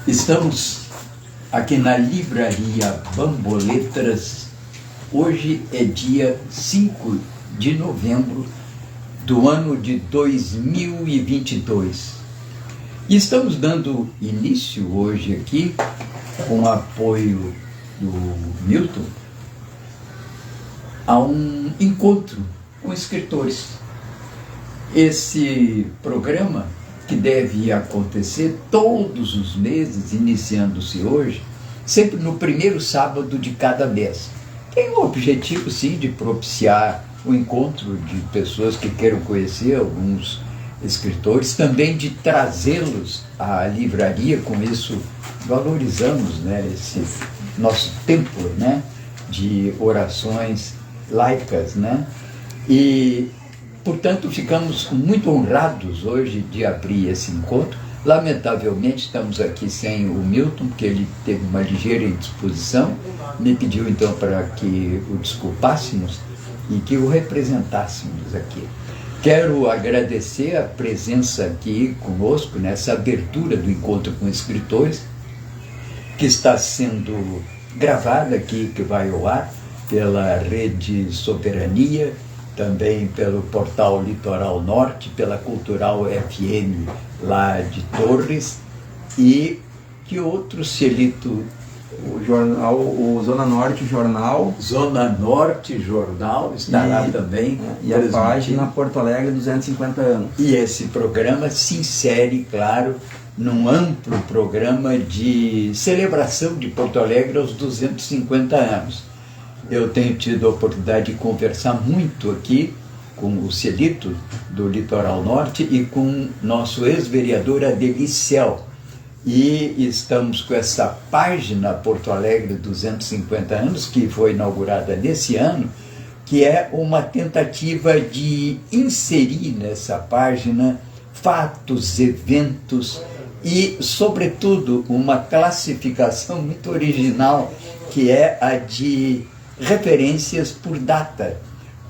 Estamos aqui na Livraria Bamboletras. Hoje é dia 5 de novembro do ano de 2022. E estamos dando início hoje aqui, com o apoio do Milton, a um encontro com escritores. Esse programa, que deve acontecer todos os meses, iniciando-se hoje, sempre no primeiro sábado de cada mês. Tem o objetivo, sim, de propiciar o encontro de pessoas que queiram conhecer alguns escritores, também de trazê-los à livraria. Com isso valorizamos, esse nosso tempo, de orações laicas, E, portanto, ficamos muito honrados hoje de abrir esse encontro. Lamentavelmente, estamos aqui sem o Milton, porque ele teve uma ligeira indisposição. Me pediu, então, para que o desculpássemos e que o representássemos aqui. Quero agradecer a presença aqui conosco, nessa abertura do encontro com escritores, que está sendo gravada aqui, que vai ao ar pela Rede Soberania, também pelo portal Litoral Norte, pela Cultural FM lá de Torres, e que outro, Celito? O jornal, o Zona Norte Jornal. Zona Norte Jornal está lá também. E a página Porto Alegre 250 anos. E esse programa se insere, claro, num amplo programa de celebração de Porto Alegre aos 250 anos. Eu tenho tido a oportunidade de conversar muito aqui com o Celito, do Litoral Norte, e com nosso ex-vereador Adelicel. E estamos com essa página Porto Alegre 250 anos, que foi inaugurada nesse ano, que é uma tentativa de inserir nessa página fatos, eventos e, sobretudo, uma classificação muito original, que é a de referências por data.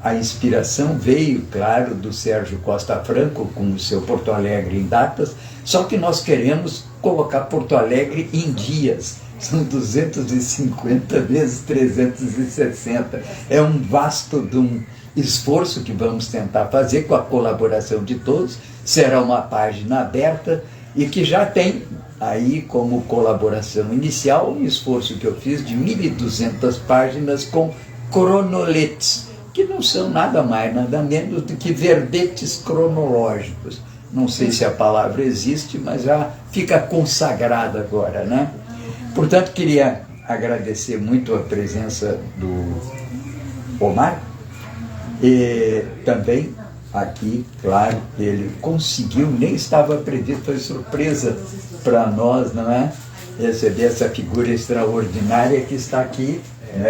A inspiração veio, claro, do Sérgio Costa Franco, com o seu Porto Alegre em datas, só que nós queremos colocar Porto Alegre em dias. São 250 vezes 360. É um vasto de um esforço que vamos tentar fazer com a colaboração de todos. Será uma página aberta e que já tem aí como colaboração inicial um esforço que eu fiz de 1.200 páginas com cronoletes, que não são nada mais, nada menos do que verbetes cronológicos. Não sei se a palavra existe, mas já fica consagrada agora, Portanto, queria agradecer muito a presença do Omar, e também aqui, claro, ele conseguiu, nem estava previsto, foi surpresa para nós, receber essa figura extraordinária que está aqui,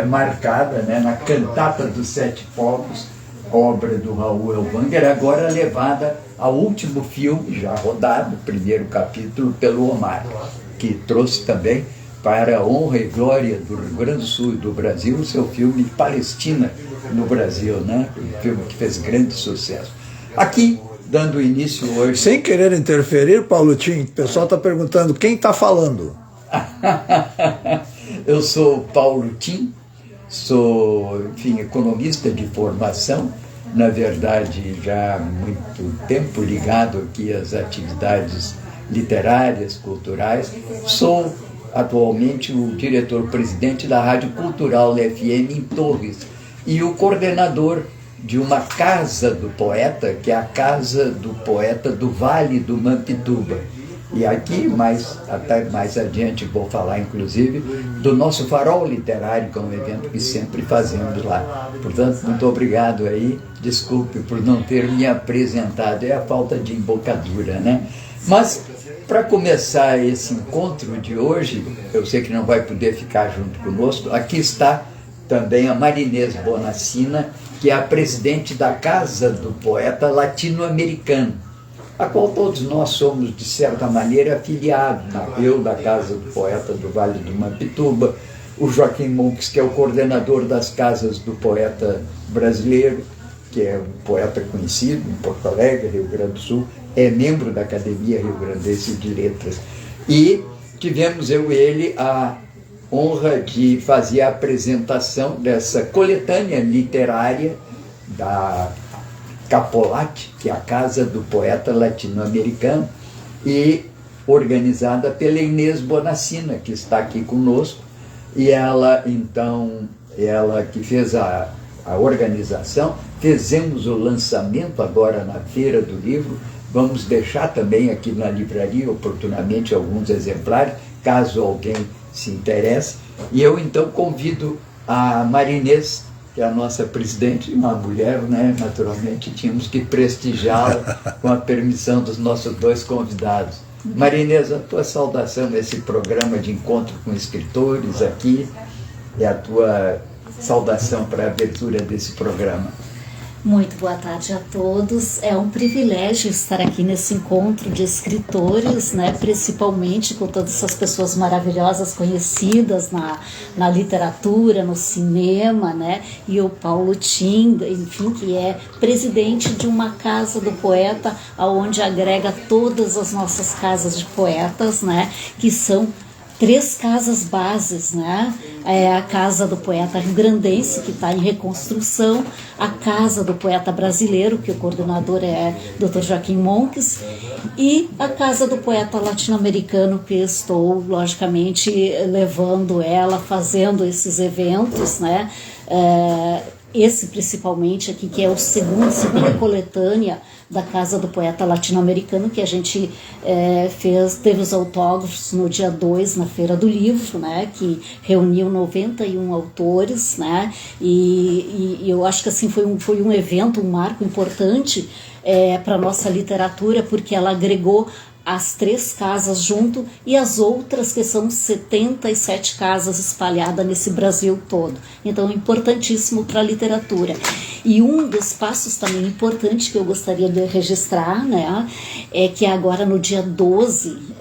marcada, na Cantata dos Sete Povos, obra do Raul Elvanger, agora levada ao último filme, já rodado, primeiro capítulo, pelo Omar, que trouxe também para a honra e glória do Rio Grande do Sul e do Brasil o seu filme Palestina no Brasil, um filme que fez grande sucesso. Aqui, dando início hoje... Sem querer interferir, Paulo Tim, o pessoal está perguntando quem está falando. Eu sou Paulo Tim, sou, economista de formação, na verdade já há muito tempo ligado aqui às atividades literárias, culturais. Sou atualmente o diretor-presidente da Rádio Cultural FM em Torres e o coordenador de uma casa do poeta, que é a Casa do Poeta do Vale do Mampituba. E aqui, até mais adiante, vou falar, inclusive, do nosso Farol Literário, que é um evento que sempre fazemos lá. Portanto, muito obrigado aí. Desculpe por não ter me apresentado, é a falta de embocadura, Mas, para começar esse encontro de hoje, eu sei que não vai poder ficar junto conosco, aqui está também a Marinês Bonacina, que é a presidente da Casa do Poeta Latino-Americano, a qual todos nós somos, de certa maneira, afiliados. Eu, da Casa do Poeta do Vale do Mampituba, o Joaquim Monks, que é o coordenador das Casas do Poeta Brasileiro, que é um poeta conhecido em Porto Alegre, Rio Grande do Sul, é membro da Academia Rio Grandense de Letras. E tivemos eu e ele a honra de fazer a apresentação dessa coletânea literária da Capolati, que é a Casa do Poeta Latino-Americano, e organizada pela Inês Bonacina, que está aqui conosco, e ela, então, ela que fez a organização, fizemos o lançamento agora na Feira do Livro, vamos deixar também aqui na livraria, oportunamente, alguns exemplares, caso alguém se interesse, e eu então convido a Marinês, que é a nossa presidente, uma mulher, né? Naturalmente tínhamos que prestigiá-la com a permissão dos nossos dois convidados. Marinês, a tua saudação nesse programa de encontro com escritores aqui, e a tua saudação para a abertura desse programa. Muito boa tarde a todos. É um privilégio estar aqui nesse encontro de escritores, né? Principalmente com todas essas pessoas maravilhosas conhecidas na literatura, no cinema, né? E o Paulo Tchim, enfim, que é presidente de uma casa do poeta, onde agrega todas as nossas casas de poetas, né? Que são 3 casas bases, né? É a Casa do Poeta Rio-Grandense, que está em reconstrução, a Casa do Poeta Brasileiro, que o coordenador é Dr. Joaquim Monques, e a Casa do Poeta Latino-Americano, que estou, logicamente, levando ela, fazendo esses eventos, né? Esse principalmente aqui, que é o segunda coletânea da Casa do Poeta Latino-Americano, que a gente teve os autógrafos no dia 2, na Feira do Livro, né, que reuniu 91 autores, né, e eu acho que assim foi um evento, um marco importante para a nossa literatura, porque ela agregou as 3 casas junto e as outras, que são 77 casas espalhadas nesse Brasil todo. Então, é importantíssimo para a literatura. E um dos passos também importantes que eu gostaria de registrar, né, é que agora no dia 12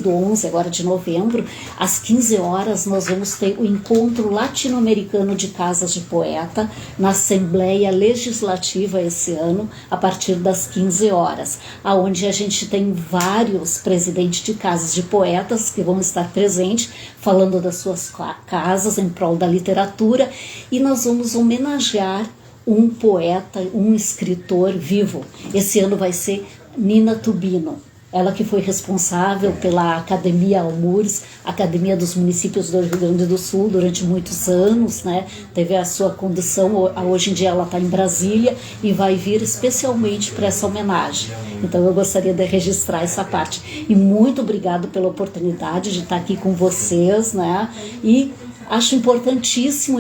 do 11, agora de novembro, às 15 horas, nós vamos ter o Encontro Latino-Americano de Casas de Poeta na Assembleia Legislativa esse ano, a partir das 15 horas, onde a gente tem vários presidentes de casas de poetas que vão estar presentes, falando das suas casas em prol da literatura, e nós vamos homenagear um poeta, um escritor vivo. Esse ano vai ser Nina Tubino, ela que foi responsável pela Academia Almures, Academia dos Municípios do Rio Grande do Sul, durante muitos anos, né? Teve a sua condução, hoje em dia ela está em Brasília e vai vir especialmente para essa homenagem. Então eu gostaria de registrar essa parte. E muito obrigado pela oportunidade de estar aqui com vocês, né? E acho importantíssimo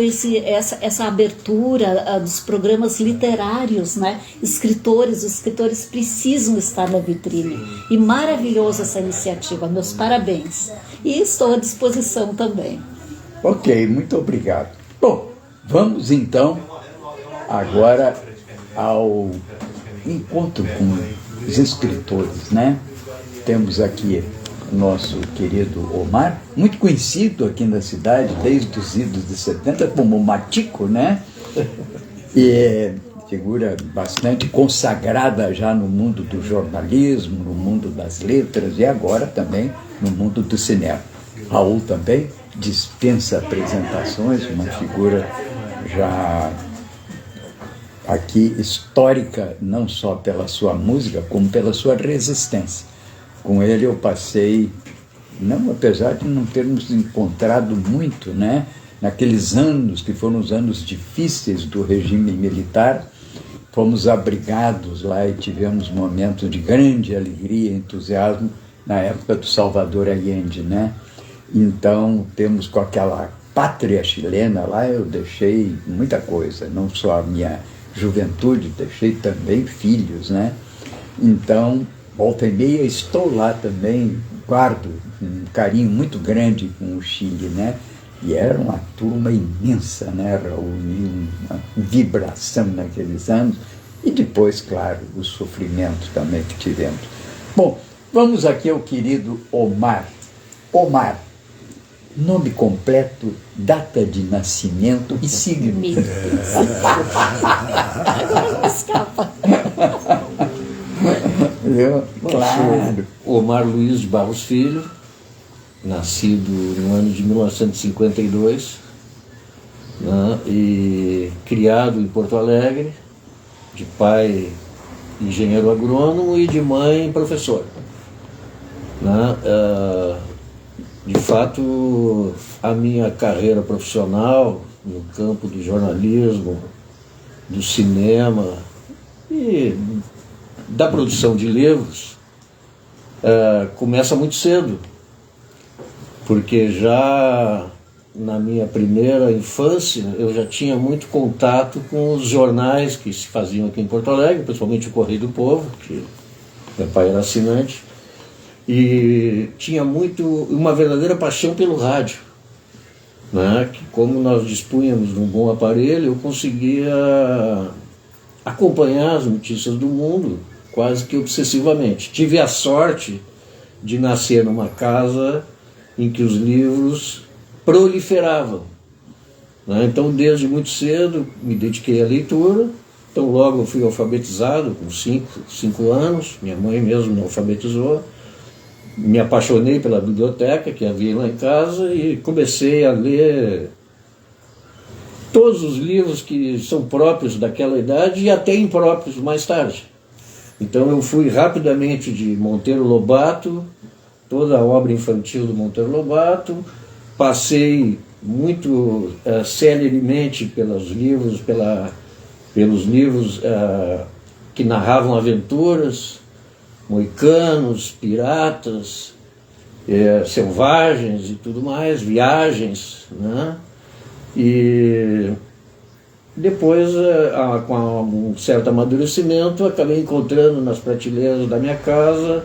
essa abertura dos programas literários, né? Os escritores precisam estar na vitrine. E maravilhosa essa iniciativa, meus parabéns. E estou à disposição também. Ok, muito obrigado. Bom, vamos então agora ao encontro com os escritores, né? Temos aqui nosso querido Omar, muito conhecido aqui na cidade desde os idos de 70 como Matico, né? E figura bastante consagrada já no mundo do jornalismo, no mundo das letras e agora também no mundo do cinema. Raul também dispensa apresentações, uma figura já aqui histórica, não só pela sua música, como pela sua resistência. Com ele eu passei, não, apesar de não termos encontrado muito, né, naqueles anos que foram os anos difíceis do regime militar, fomos abrigados lá e tivemos momentos de grande alegria e entusiasmo na época do Salvador Allende, né? Então, temos com aquela pátria chilena lá, eu deixei muita coisa, não só a minha juventude, deixei também filhos, né? Então, volta e meia estou lá também, guardo um carinho muito grande com o Chile, né? E era uma turma imensa, né, Raul? E uma vibração naqueles anos. E depois, claro, o sofrimento também que tivemos. Bom, vamos aqui ao querido Omar. Omar, nome completo, data de nascimento e signo. Agora não escapa. Claro. Omar Luiz de Barros Filho, nascido no ano de 1952, né, e criado em Porto Alegre, de pai engenheiro agrônomo e de mãe professor. Né? De fato, a minha carreira profissional no campo do jornalismo, do cinema e da produção de livros começa muito cedo, porque já na minha primeira infância eu já tinha muito contato com os jornais que se faziam aqui em Porto Alegre, principalmente o Correio do Povo, que meu pai era assinante, e tinha uma verdadeira paixão pelo rádio, né? Que como nós dispunhamos de um bom aparelho, eu conseguia acompanhar as notícias do mundo quase que obsessivamente. Tive a sorte de nascer numa casa em que os livros proliferavam, né? Então, desde muito cedo, me dediquei à leitura. Então, logo eu fui alfabetizado, com 5 anos, minha mãe mesmo me alfabetizou. Me apaixonei pela biblioteca que havia lá em casa e comecei a ler todos os livros que são próprios daquela idade e até impróprios mais tarde. Então eu fui rapidamente de Monteiro Lobato, toda a obra infantil do Monteiro Lobato, passei muito celeremente pelos livros que narravam aventuras, moicanos, piratas, selvagens e tudo mais, viagens, né? E depois, com um certo amadurecimento, acabei encontrando nas prateleiras da minha casa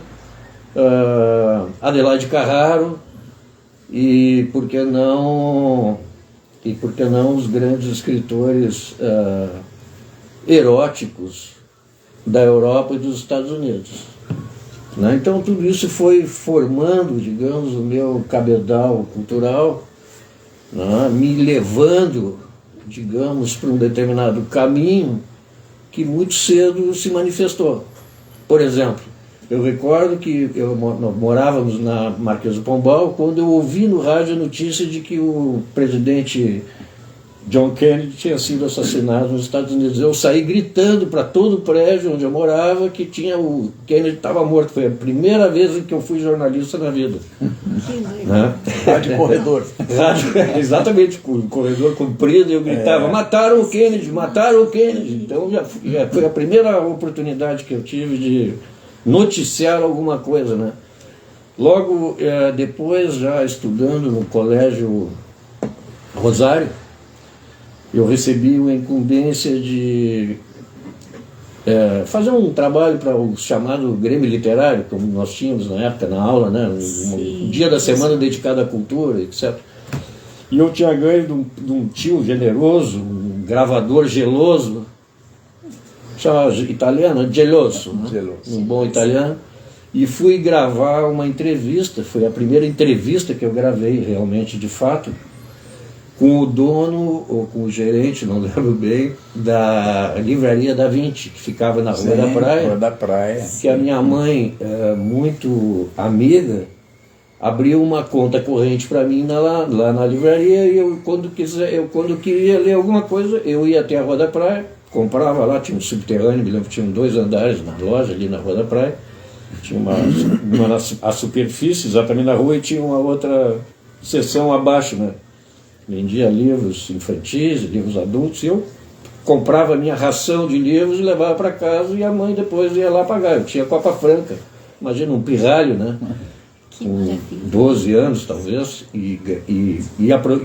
Adelaide Carraro e por que não os grandes escritores eróticos da Europa e dos Estados Unidos, né? Então tudo isso foi formando, digamos, o meu cabedal cultural, né? Me levando, digamos, para um determinado caminho que muito cedo se manifestou. Por exemplo, eu recordo que nós morávamos na Marquês do Pombal quando eu ouvi no rádio a notícia de que o presidente John Kennedy tinha sido assassinado nos Estados Unidos. Eu saí gritando para todo o prédio onde eu morava que o Kennedy estava morto. Foi a primeira vez em que eu fui jornalista na vida. Né? Rádio corredor. Exatamente, com o corredor comprido, eu gritava, mataram o Kennedy, mataram o Kennedy. Então já foi a primeira oportunidade que eu tive de noticiar alguma coisa, né? Logo depois, já estudando no Colégio Rosário, eu recebi uma incumbência de fazer um trabalho para o chamado Grêmio Literário, como nós tínhamos na época, na aula, né? Um dia da semana dedicado à cultura, etc. E eu tinha ganho de um tio generoso, um gravador geloso, chamava italiano, geloso, né? Um bom italiano, e fui gravar uma entrevista. Foi a primeira entrevista que eu gravei realmente, de fato, com o dono, ou com o gerente, não lembro bem, da Livraria Da Vinci, que ficava na Rua da Praia. Rua da Praia. Que a minha mãe, muito amiga, abriu uma conta corrente para mim lá na livraria, e eu quando queria ler alguma coisa, eu ia até a Rua da Praia, comprava lá, tinha um subterrâneo, me lembro que tinha 2 andares na loja ali na Rua da Praia, tinha a superfície exatamente na rua e tinha uma outra seção abaixo, né? Vendia livros infantis, livros adultos, e eu comprava a minha ração de livros e levava para casa, e a mãe depois ia lá pagar. Eu tinha Copa Franca, imagina, um pirralho, né? Com 12 anos, talvez, e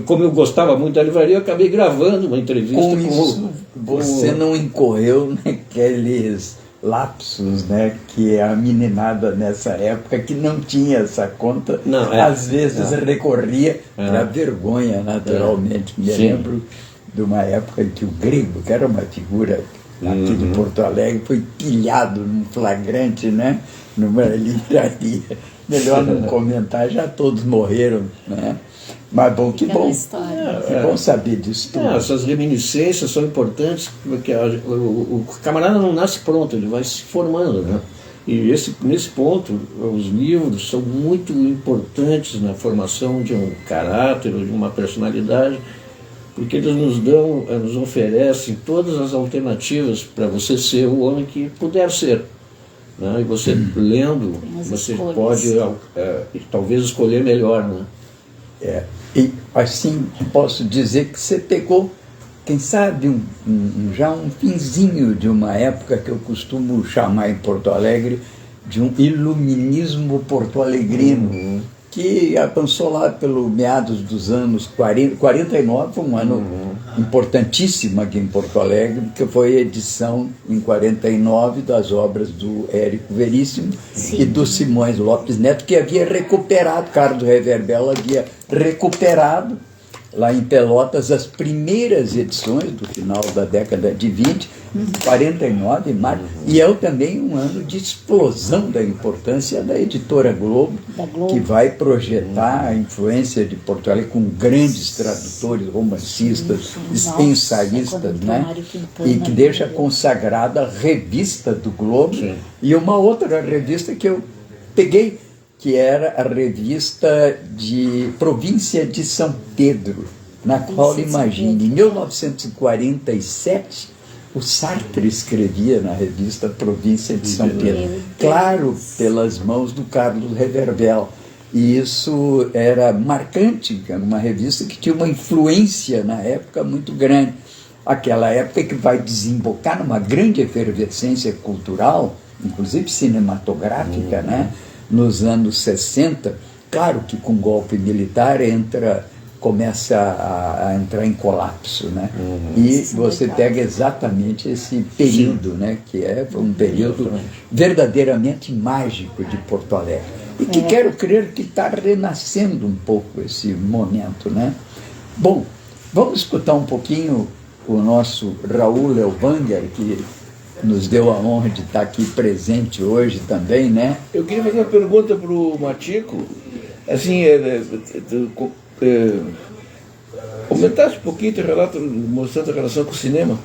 como eu gostava muito da livraria, eu acabei gravando uma entrevista com isso. Você não incorreu naqueles lapsos, né, que a meninada nessa época que não tinha essa conta, às vezes recorria para vergonha, naturalmente. Me lembro de uma época em que o Grego, que era uma figura aqui de Porto Alegre, foi pilhado num flagrante, né, numa livraria. Melhor não comentar, já todos morreram, né? Mas bom, que bom. Que bom saber disso tudo. Essas reminiscências são importantes, porque o camarada não nasce pronto, ele vai se formando, né? E nesse ponto, os livros são muito importantes na formação de um caráter ou de uma personalidade, porque eles nos oferecem todas as alternativas para você ser o homem que puder ser. Né? E você, lendo, você escolhas. pode talvez escolher melhor. Né? E assim, posso dizer que você pegou, quem sabe, já um finzinho de uma época que eu costumo chamar em Porto Alegre de um iluminismo porto-alegrino, que avançou lá pelo meados dos anos 49, um ano importantíssimo aqui em Porto Alegre, que foi a edição em 49 das obras do Érico Veríssimo e do Simões Lopes Neto, que havia recuperado, Carlos Reverbel havia recuperado lá em Pelotas as primeiras edições do final da década de 20, 49, e é também um ano de explosão da importância da editora Globo, que vai projetar a influência de Porto Alegre com grandes tradutores, romancistas, ensaístas, né? E que deixa consagrada a revista do Globo. Sim. E uma outra revista que eu peguei, que era a revista de Província de São Pedro, na qual, imagine, em 1947, o Sartre escrevia na revista Província de São Pedro, claro, pelas mãos do Carlos Reverbel. E isso era marcante, era uma revista que tinha uma influência na época muito grande. Aquela época que vai desembocar numa grande efervescência cultural, inclusive cinematográfica, né? Nos anos 60, claro que com o golpe militar começa a entrar em colapso, né? E você pega exatamente esse período, né? Que foi um período verdadeiramente mágico de Porto Alegre. E que quero crer que está renascendo um pouco esse momento, né? Bom, vamos escutar um pouquinho o nosso Raul Elvanger, que nos deu a honra de estar aqui presente hoje também, né? Eu queria fazer uma pergunta para o Matico, assim, comentasse um pouquinho teu relato, mostrando a relação com o cinema,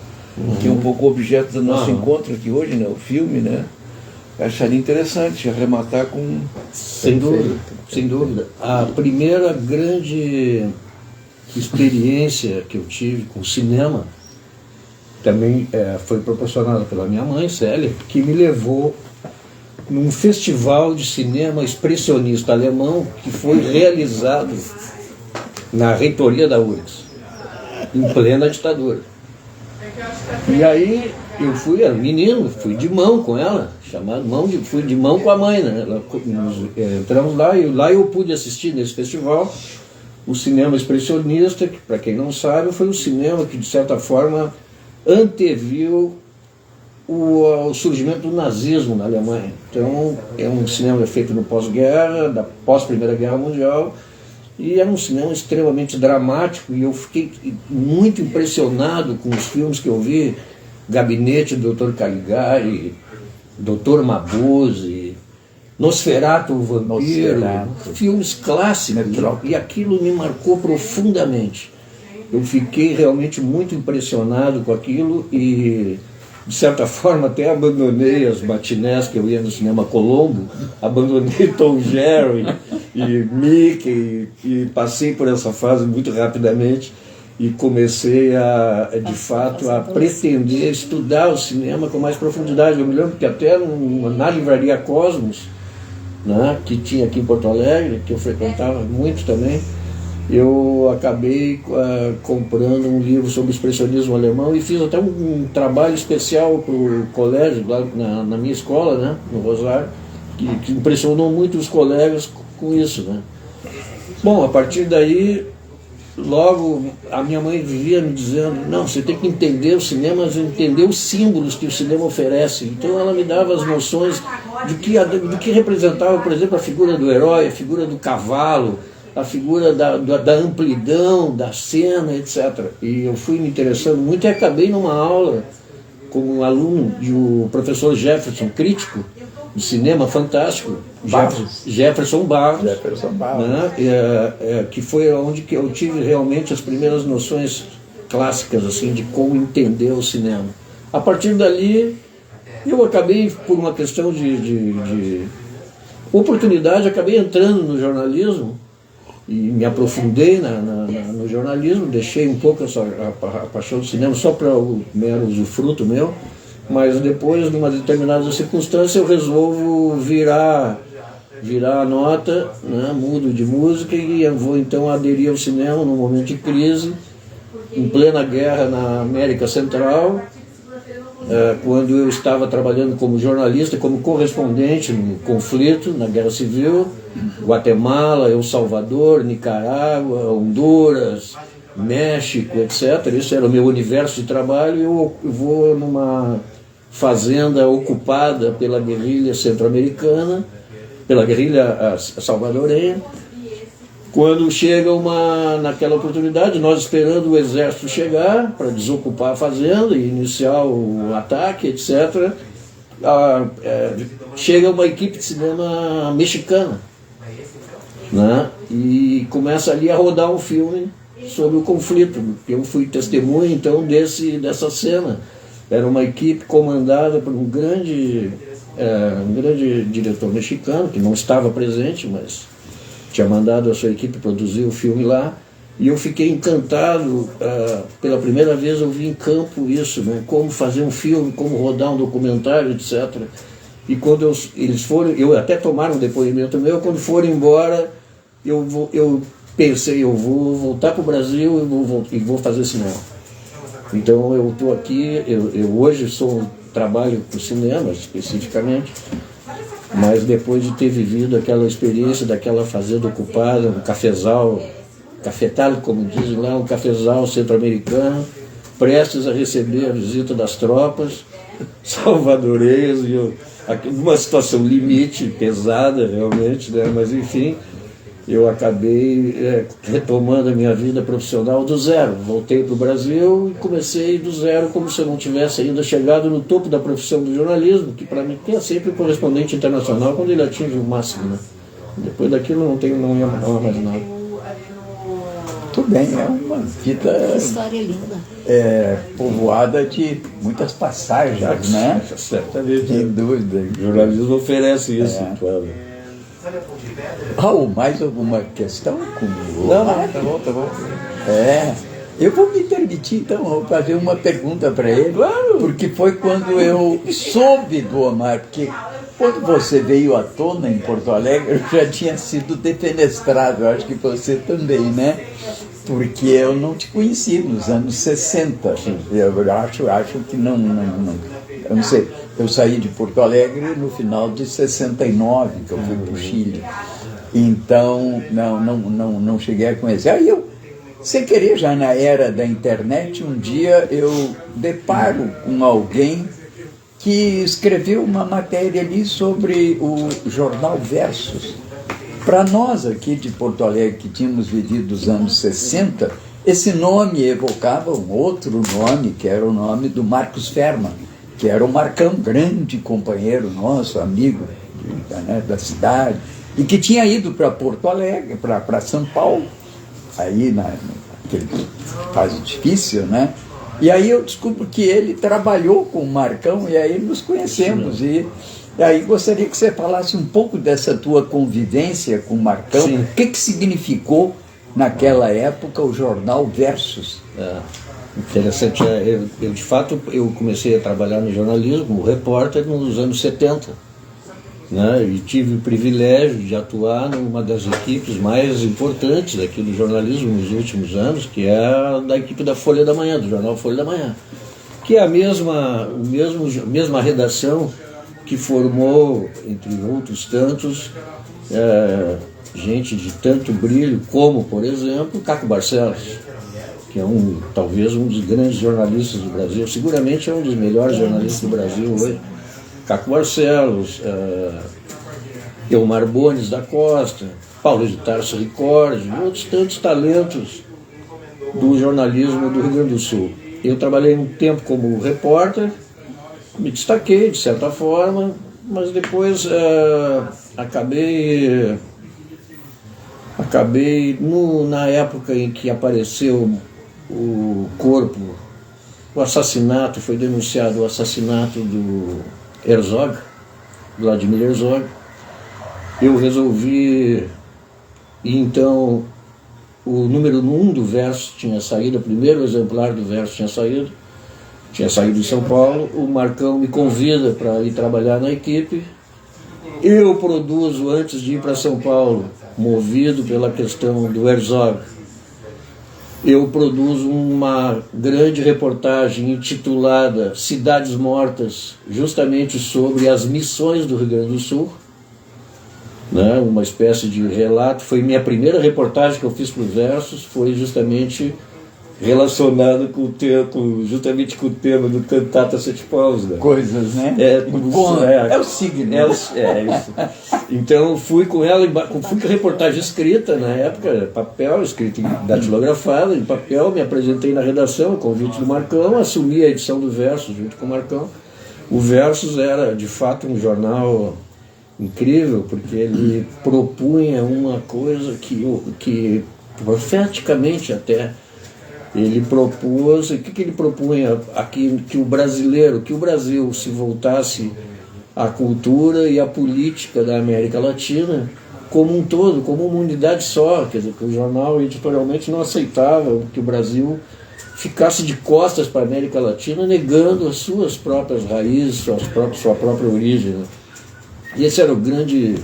que é um pouco o objeto do nosso encontro aqui hoje, né? O filme, né? Eu acharia interessante arrematar com... Sem dúvida, sem dúvida. A primeira grande experiência que eu tive com o cinema também foi proporcionada pela minha mãe, Célia, que me levou num festival de cinema expressionista alemão que foi realizado na reitoria da URGS, em plena ditadura. E aí eu fui, menino, fui de mão com ela, fui de mão com a mãe, né? Entramos lá e lá eu pude assistir nesse festival o cinema expressionista, que, para quem não sabe, foi um cinema que, de certa forma, anteviu o surgimento do nazismo na Alemanha. Então, é um cinema feito no pós-guerra, da pós-Primeira Guerra Mundial, e era um cinema extremamente dramático, e eu fiquei muito impressionado com os filmes que eu vi, Gabinete do Dr. Caligari, Dr. Mabuse, Nosferatu, o Vampiro, filmes clássicos, e aquilo me marcou profundamente. Eu fiquei realmente muito impressionado com aquilo e, de certa forma, até abandonei as matinés que eu ia no cinema Colombo, abandonei Tom Jerry e Mickey e passei por essa fase muito rapidamente e comecei de fato, a pretender estudar o cinema com mais profundidade. Eu me lembro que até na livraria Cosmos, né, que tinha aqui em Porto Alegre, que eu frequentava muito também, eu acabei comprando um livro sobre expressionismo alemão e fiz até um trabalho especial para o colégio, lá na minha escola, né, no Rosário, que impressionou muito os colegas com isso, né. Bom, a partir daí, logo a minha mãe vivia me dizendo, não, você tem que entender o cinema, entender os símbolos que o cinema oferece. Então ela me dava as noções do que representava, por exemplo, a figura do herói, a figura do cavalo, a figura da amplidão da cena, etc. E eu fui me interessando muito e acabei numa aula como um aluno do professor Jefferson, crítico de cinema fantástico, Jefferson Barros, né? Que foi onde que eu tive realmente as primeiras noções clássicas assim, de como entender o cinema. A partir dali, Eu acabei, por uma questão de oportunidade, acabei entrando no jornalismo e me aprofundei no jornalismo, deixei um pouco a paixão do cinema só para o mero usufruto meu, mas depois, numa determinada circunstância, eu resolvo virar a nota, né, mudo de música e eu vou então aderir ao cinema num momento de crise, em plena guerra na América Central, quando eu estava trabalhando como jornalista, como correspondente no conflito, na Guerra Civil, Guatemala, El Salvador, Nicarágua, Honduras, México, etc. Isso era o meu universo de trabalho e eu vou numa fazenda ocupada pela guerrilha centro-americana, pela guerrilha salvadorenha. Quando chega naquela oportunidade, nós esperando o exército chegar para desocupar a fazenda e iniciar o ataque, etc., chega uma equipe de cinema mexicana, né? E começa ali a rodar um filme sobre o conflito. Eu fui testemunha, então, dessa cena. Era uma equipe comandada por um grande diretor mexicano, que não estava presente, mas tinha mandado a sua equipe produzir o filme lá, e eu fiquei encantado. Pela primeira vez eu vi em campo isso, né? Como fazer um filme, como rodar um documentário, etc. E quando eles foram, eu até tomaram um depoimento meu, quando foram embora, eu pensei, eu vou voltar para o Brasil e vou fazer cinema. Então eu estou aqui, eu hoje trabalho com cinema especificamente, mas depois de ter vivido aquela experiência daquela fazenda ocupada, um cafezal, cafetal, como dizem lá, um cafezal centro-americano, prestes a receber a visita das tropas salvadorenhas, numa situação limite, pesada realmente, né? Mas enfim, eu acabei retomando a minha vida profissional do zero. Voltei para o Brasil e comecei do zero, como se eu não tivesse ainda chegado no topo da profissão do jornalismo, que para mim é sempre correspondente internacional quando ele atinge o máximo, né? Depois daquilo não há mais nada. Muito bem, é uma vida... Que história linda. Povoada de muitas passagens, né? Certamente. Sem dúvida. O jornalismo oferece isso, claro. Raul, mais alguma questão comigo? Não, tá bom. Eu vou me permitir, então, fazer uma pergunta para ele. Claro. Porque foi quando eu soube do Omar, porque quando você veio à tona em Porto Alegre, eu já tinha sido defenestrado, eu acho que você também, né? Porque eu não te conheci nos anos 60. Eu acho que não. Eu não sei. Eu saí de Porto Alegre no final de 69, que eu fui para o Chile. Então, não cheguei a conhecer. Aí eu, sem querer, já na era da internet, um dia eu deparo com alguém que escreveu uma matéria ali sobre o jornal Versus. Para nós aqui de Porto Alegre, que tínhamos vivido os anos 60, esse nome evocava um outro nome, que era o nome do Marcos Ferman, que era o Marcão, grande companheiro nosso, amigo da cidade, e que tinha ido para Porto Alegre, para São Paulo, aí naquele fase difícil, né? E aí eu descubro que ele trabalhou com o Marcão e aí nos conhecemos. E aí gostaria que você falasse um pouco dessa tua convivência com o Marcão. Sim. O que significou naquela época o jornal Versus? Interessante. Eu de fato, eu comecei a trabalhar no jornalismo como repórter nos anos 70. Né, e tive o privilégio de atuar numa das equipes mais importantes aqui do jornalismo nos últimos anos, que é a da equipe da Folha da Manhã, do jornal Folha da Manhã, que é a mesma redação que formou, entre outros tantos, gente de tanto brilho, como, por exemplo, Caco Barcelos, que é talvez um dos grandes jornalistas do Brasil, seguramente é um dos melhores jornalistas do Brasil hoje. Caco Barcelos, Elmar Bones da Costa, Paulo de Tarso Ricordi e outros tantos talentos do jornalismo do Rio Grande do Sul. Eu trabalhei um tempo como repórter, me destaquei de certa forma, mas depois acabei na época em que apareceu o corpo, o assassinato, foi denunciado o assassinato do Herzog, Vladimir Herzog. Eu resolvi, e então o número 1 do Verso tinha saído, o primeiro exemplar do Verso tinha saído em São Paulo. O Marcão me convida para ir trabalhar na equipe. Eu produzo, antes de ir para São Paulo, movido pela questão do Herzog, eu produzo uma grande reportagem intitulada Cidades Mortas, justamente sobre as missões do Rio Grande do Sul, né? Uma espécie de relato. Foi minha primeira reportagem que eu fiz para os Versos, foi justamente relacionado justamente com o tema do Cantata Sete Paus, né? Coisas, né? É o signo. Isso. Então fui com ela, fui com a reportagem escrita na época, papel, escrita datilografada, em papel, me apresentei na redação, a convite do Marcão, assumi a edição do Versus junto com o Marcão. O Versus era de fato um jornal incrível, porque ele propunha uma coisa que profeticamente até ele propôs. O que ele propunha aqui? Que o Brasil se voltasse à cultura e à política da América Latina como um todo, como uma unidade só. Quer dizer, que o jornal editorialmente não aceitava que o Brasil ficasse de costas para a América Latina, negando as suas próprias raízes, sua própria origem, né? E esse era o grande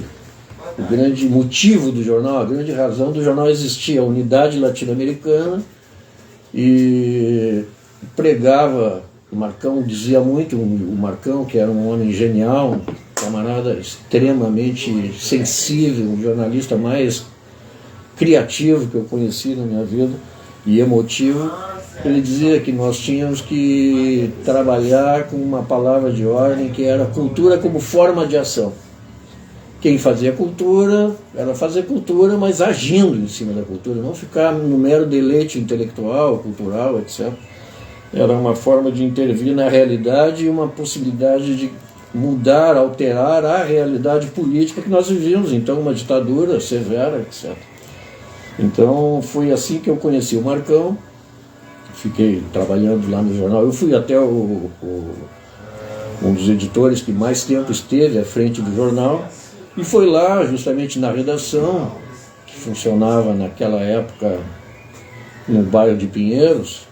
motivo do jornal, a grande razão do jornal existir, a unidade latino-americana. E pregava, o Marcão dizia muito, o Marcão, que era um homem genial, um camarada extremamente sensível, um jornalista mais criativo que eu conheci na minha vida, e emotivo. Ele dizia que nós tínhamos que trabalhar com uma palavra de ordem, que era cultura como forma de ação. Quem fazia cultura era fazer cultura, mas agindo em cima da cultura, não ficar no mero deleite intelectual, cultural, etc. Era uma forma de intervir na realidade e uma possibilidade de mudar, alterar a realidade política que nós vivíamos, então uma ditadura severa, etc. Então foi assim que eu conheci o Marcão, fiquei trabalhando lá no jornal. Eu fui até um dos editores que mais tempo esteve à frente do jornal, e foi lá, justamente na redação, que funcionava naquela época no bairro de Pinheiros,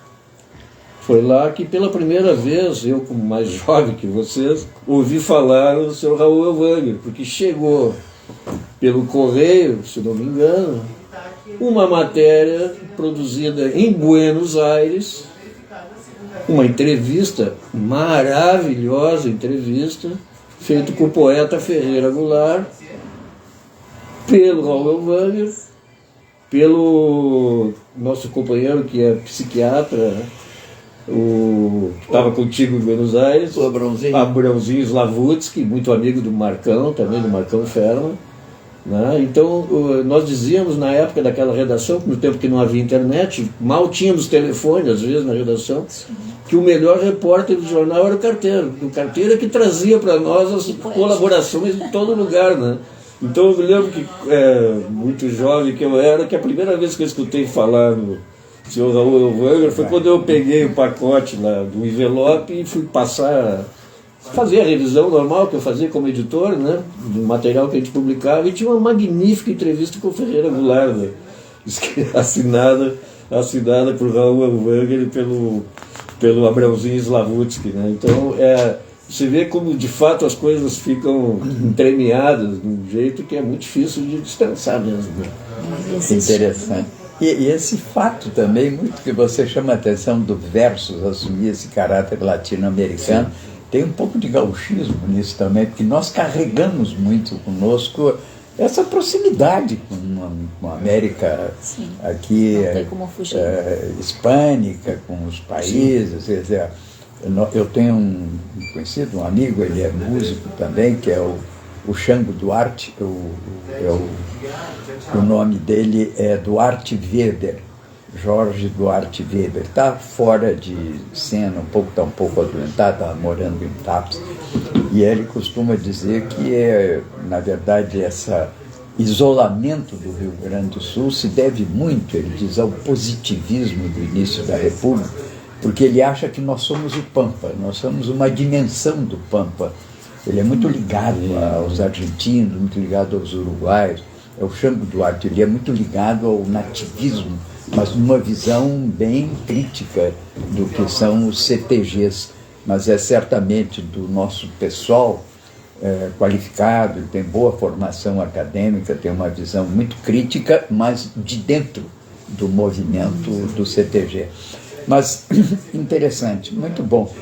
foi lá que pela primeira vez, eu como mais jovem que vocês, ouvi falar do Sr. Raul Elwanger, porque chegou pelo correio, se não me engano, uma matéria produzida em Buenos Aires, uma entrevista, maravilhosa entrevista, feita com o poeta Ferreira Goulart, pelo Raul Elwanger, pelo nosso companheiro que é psiquiatra, que estava contigo em Buenos Aires, o Abrãozinho Slavutsky, muito amigo do Marcão, também do Marcão Ferman, né? Então nós dizíamos na época daquela redação, no tempo que não havia internet, mal tínhamos telefone às vezes na redação, que o melhor repórter do jornal era o carteiro que trazia para nós as colaborações de todo lugar, né? Então eu me lembro que, muito jovem que eu era, que a primeira vez que eu escutei falar no Sr. Raul Elwanger foi quando eu peguei o pacote lá do envelope e fui fazer a revisão normal que eu fazia como editor, né, do material que a gente publicava, e tinha uma magnífica entrevista com o Ferreira Goulart, né, assinada por Raul Elwanger e pelo Abrãozinho Slavutsky, né? Então você vê como de fato as coisas ficam entremeadas de um jeito que é muito difícil de distanciar mesmo, né? Interessante. E esse fato também, muito que você chama a atenção do Versus, assumir esse caráter latino-americano, tem um pouco de gauchismo nisso também, porque nós carregamos muito conosco essa proximidade com a América. Sim. Aqui, não tem como fugir. Hispânica, com os países. Quer dizer, eu tenho um conhecido, um amigo, ele é músico também, que é o Xango Duarte, o nome dele é Duarte Weber, Jorge Duarte Weber. Está fora de cena, está um pouco adoentado, está morando em Tapes, e ele costuma dizer que, na verdade, esse isolamento do Rio Grande do Sul se deve muito, ele diz, ao positivismo do início da República, porque ele acha que nós somos o Pampa, nós somos uma dimensão do Pampa. Ele é muito ligado aos argentinos, muito ligado aos uruguaios. É o Chango Duarte, ele é muito ligado ao nativismo, mas numa visão bem crítica do que são os CTGs. Mas é certamente do nosso pessoal qualificado, tem boa formação acadêmica, tem uma visão muito crítica, mas de dentro do movimento do CTG. Mas interessante, muito bom.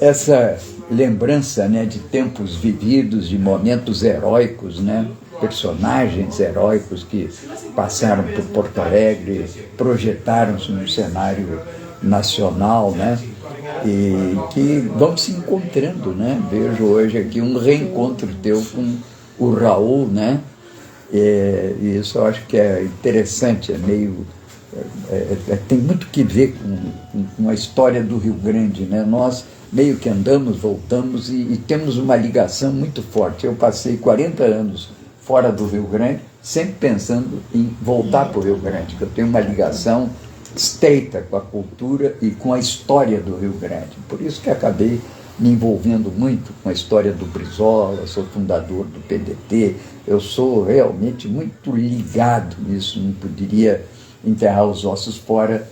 Essa lembrança, né, de tempos vividos, de momentos heróicos, né, personagens heróicos que passaram por Porto Alegre, projetaram-se no cenário nacional, né, e que vão se encontrando, né? Vejo hoje aqui um reencontro teu com o Raul, né? E isso eu acho que é interessante, é meio... tem muito que ver com a história do Rio Grande, né? Nós meio que andamos, voltamos e temos uma ligação muito forte. Eu passei 40 anos fora do Rio Grande, sempre pensando em voltar para o Rio Grande, que eu tenho uma ligação estreita com a cultura e com a história do Rio Grande. Por isso que acabei me envolvendo muito com a história do Brizola, sou fundador do PDT, eu sou realmente muito ligado nisso, não poderia enterrar os ossos fora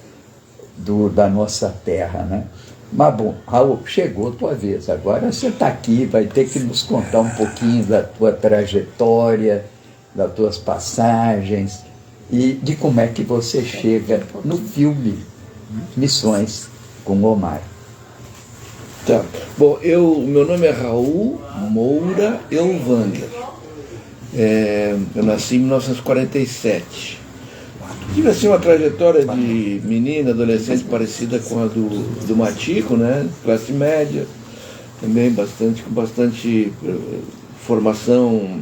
da nossa terra, né? Mas bom, Raul, chegou a tua vez, agora você está aqui, vai ter que nos contar um pouquinho da tua trajetória, das tuas passagens, e de como é que você chega no filme Missões com Omar. Tá. Bom, meu nome é Raul Moura Elvanger. Eu nasci em 1947. Tive assim uma trajetória de menina, adolescente parecida com a do Matico, né? Classe média, também com bastante formação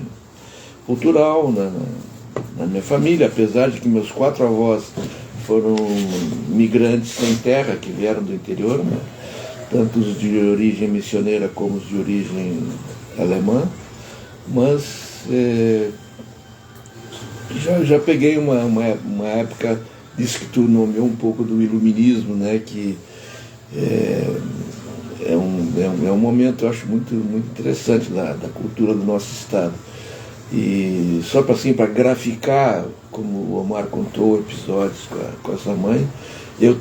cultural na minha família, apesar de que meus 4 avós foram migrantes sem terra, que vieram do interior, né? Tanto os de origem missioneira como os de origem alemã, mas já peguei uma época, disso que tu nomeou um pouco do iluminismo, né? Que é um momento, eu acho, muito interessante da cultura do nosso estado. E só para graficar, como o Omar contou episódios com essa mãe, eu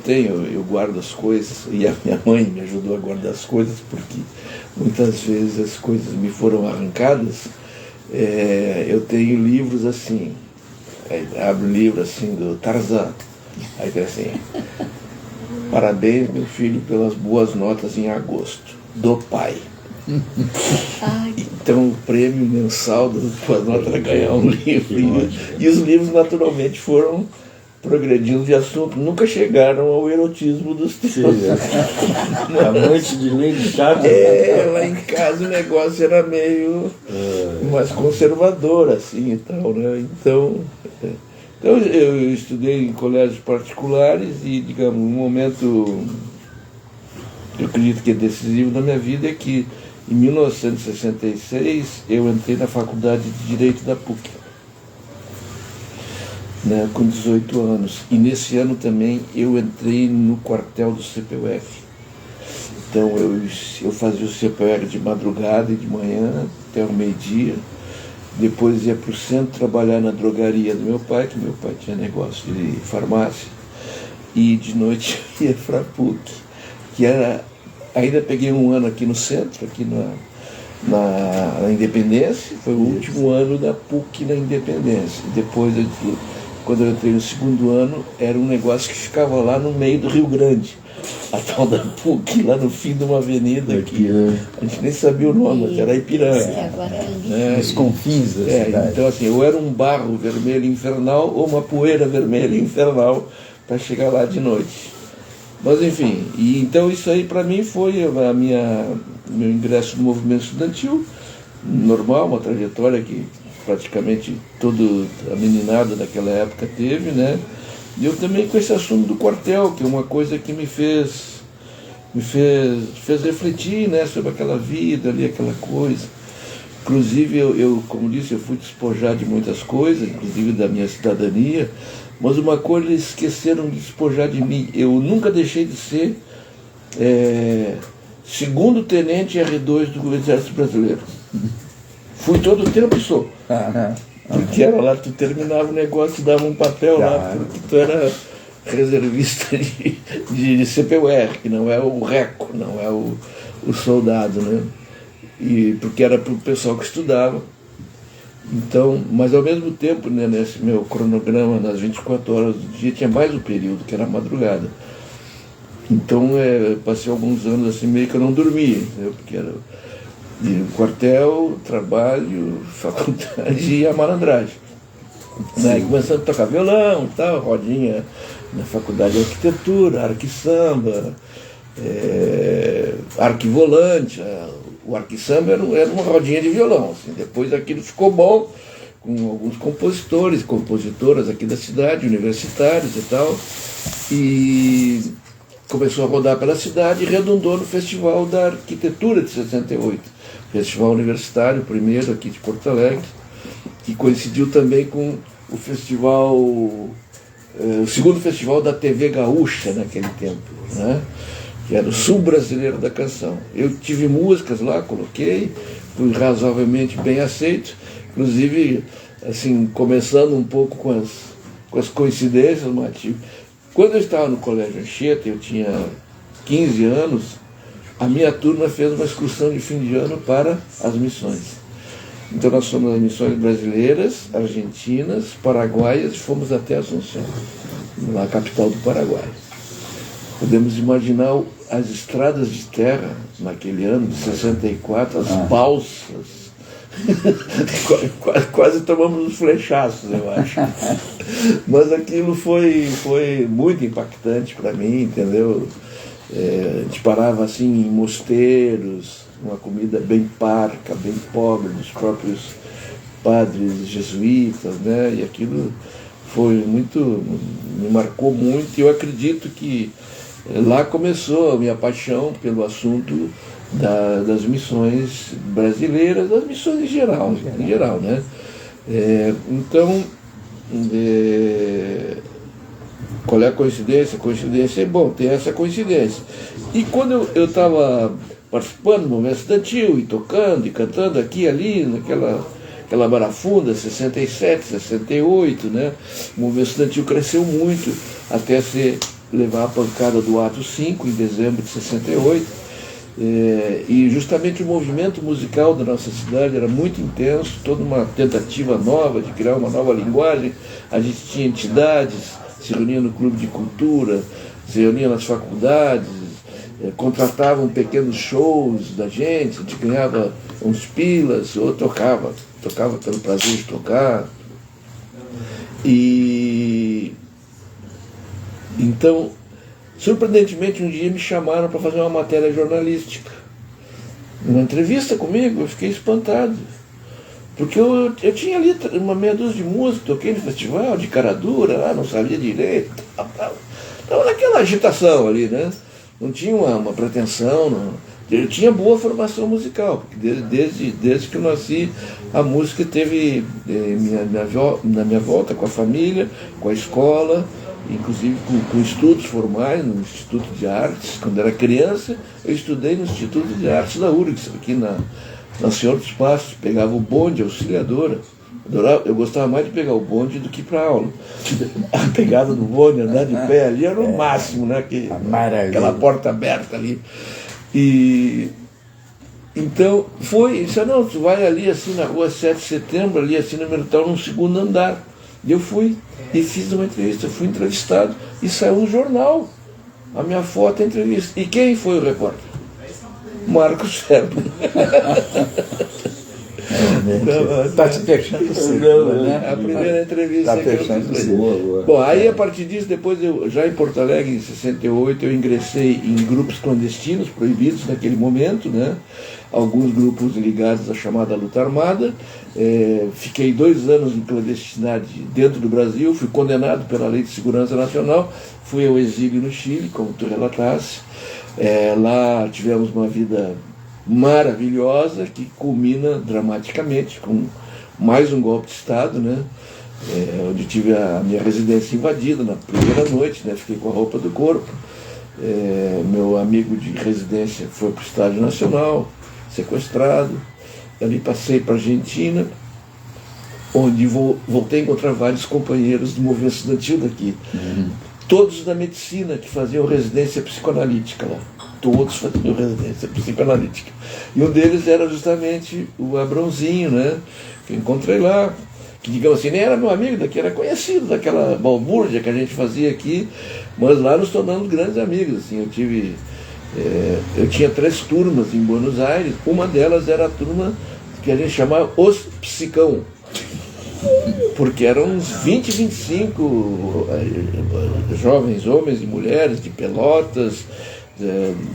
guardo as coisas, e a minha mãe me ajudou a guardar as coisas, porque muitas vezes as coisas me foram arrancadas. Eu tenho livros assim, abro o livro assim do Tarzan, aí tem assim: parabéns, meu filho, pelas boas notas em agosto, do pai. Então o prêmio mensal da tua nota era ganhar um livro. E os livros naturalmente foram progredindo de assunto, nunca chegaram ao erotismo dos teus. Amante de Lady Chaves. Lá em casa o negócio era meio mais conservador, assim, e tal, né? Então eu estudei em colégios particulares e, digamos, um momento, eu acredito que é decisivo na minha vida, é que em 1966 eu entrei na Faculdade de Direito da PUC, né, com 18 anos. E nesse ano também eu entrei no quartel do CPUF. Então eu fazia o CPUF de madrugada e de manhã até o meio-dia. Depois ia para o centro trabalhar na drogaria do meu pai, que meu pai tinha negócio de farmácia. E de noite ia para a PUC, que era... Ainda peguei um ano aqui no centro, aqui na Independência. Foi o último ano da PUC na Independência. Depois, quando eu entrei no segundo ano, era um negócio que ficava lá no meio do Rio Grande, a tal da PUC, lá no fim de uma avenida que a gente nem sabia o nome, mas era Ipiranga. Os confins da cidade. Então assim, ou era um barro vermelho infernal ou uma poeira vermelha infernal para chegar lá de noite. Mas enfim, e então isso aí para mim foi meu ingresso no movimento estudantil, normal, uma trajetória que praticamente toda a meninada daquela época teve, né? E eu também com esse assunto do quartel, que é uma coisa que me fez refletir, né, sobre aquela vida ali, aquela coisa. Inclusive eu, como disse, eu fui despojar de muitas coisas, inclusive da minha cidadania. Mas uma coisa eles esqueceram de despojar de mim. Eu nunca deixei de ser segundo tenente R2 do Exército Brasileiro. Fui todo o tempo e sou. Porque era lá, tu terminava o negócio, dava um papel lá, porque tu era reservista de CPUR, que não é o RECO, não é o soldado, né? E porque era para o pessoal que estudava. Então, mas ao mesmo tempo, né, nesse meu cronograma, nas 24 horas do dia, tinha mais um período, que era a madrugada. Então, passei alguns anos assim, meio que eu não dormia, entendeu? Porque era quartel, trabalho, faculdade e a malandragem. Né? Começando a tocar violão e tal, rodinha na faculdade de arquitetura, arque-samba, arquivolante. O arque-samba era uma rodinha de violão. Assim. Depois aquilo ficou bom com alguns compositores, compositoras aqui da cidade, universitários e tal. E começou a rodar pela cidade e redundou no Festival da Arquitetura de 68. Festival universitário, primeiro aqui de Porto Alegre, que coincidiu também com o festival, o segundo festival da TV Gaúcha naquele tempo, né? Que era o Sul Brasileiro da Canção. Eu tive músicas lá, coloquei, fui razoavelmente bem aceito, inclusive, assim, começando um pouco com as coincidências, Mati. Quando eu estava no Colégio Anchieta, eu tinha 15 anos, a minha turma fez uma excursão de fim de ano para as missões. Então nós fomos nas missões brasileiras, argentinas, paraguaias e fomos até Assunção, na capital do Paraguai. Podemos imaginar as estradas de terra naquele ano de 64, as balsas. quase tomamos uns flechaços, eu acho. Mas aquilo foi muito impactante para mim, entendeu? A gente parava assim em mosteiros, uma comida bem parca, bem pobre, dos próprios padres jesuítas, né? E aquilo me marcou muito, e eu acredito que lá começou a minha paixão pelo assunto das missões brasileiras, das missões em geral, né? Então, qual é a coincidência? Coincidência é bom, tem essa coincidência. E quando eu estava participando do movimento estudantil, e tocando, e cantando aqui e ali, naquela barafunda, 67, 68, né? O movimento estudantil cresceu muito até levar a pancada do Ato 5, em dezembro de 68. E justamente o movimento musical da nossa cidade era muito intenso, toda uma tentativa nova de criar uma nova linguagem. A gente tinha entidades, se reunia no clube de cultura, se reunia nas faculdades, contratavam pequenos shows da gente, a gente ganhava uns pilas, ou tocava pelo prazer de tocar. E então, surpreendentemente, um dia me chamaram para fazer uma matéria jornalística, uma entrevista comigo. Eu fiquei espantado, porque eu tinha ali uma meia dúzia de músicas, toquei no festival de cara dura, lá, não sabia direito, estava naquela agitação ali, né? Não tinha uma pretensão, não. Eu tinha boa formação musical, porque desde que eu nasci, a música teve na minha volta com a família, com a escola, inclusive com estudos formais no Instituto de Artes. Quando era criança, eu estudei no Instituto de Artes da URGS, aqui na Senhor dos Passos. Pegava o bonde, auxiliadora. Eu gostava mais de pegar o bonde do que ir para aula. A pegada do bonde, andar de pé ali era o máximo, né? Aquela porta aberta ali. E então disse, não, tu vai ali assim na rua 7 de setembro, ali assim no Mertal, no segundo andar. E eu fui e fiz uma entrevista, fui entrevistado e saiu no jornal a minha foto, a entrevista. E quem foi o repórter? Marcos Serbo. Está te fechando né? A primeira entrevista que eu fiz. Bom, aí a partir disso, depois já em Porto Alegre, em 68, eu ingressei em grupos clandestinos, proibidos naquele momento, né? Alguns grupos ligados à chamada luta armada. Fiquei 2 anos em clandestinidade dentro do Brasil, fui condenado pela Lei de Segurança Nacional, fui ao exílio no Chile, como tu relataste. Lá tivemos uma vida maravilhosa, que culmina dramaticamente com mais um golpe de Estado, né? Onde tive a minha residência invadida na primeira noite, né? Fiquei com a roupa do corpo, Meu amigo de residência foi para o Estádio Nacional, sequestrado. Ali passei para a Argentina, onde voltei a encontrar vários companheiros do movimento estudantil daqui. Todos da medicina, que faziam residência psicoanalítica lá. Todos faziam residência psicoanalítica. E um deles era justamente o Abrãozinho, né? Que eu encontrei lá, que, digamos assim, nem era meu amigo daqui, era conhecido daquela balbúrdia que a gente fazia aqui, mas lá nos tornamos grandes amigos. Assim, eu tinha 3 turmas em Buenos Aires, uma delas era a turma que a gente chamava Os Psicão, porque eram uns 20, 25 jovens homens e mulheres de Pelotas,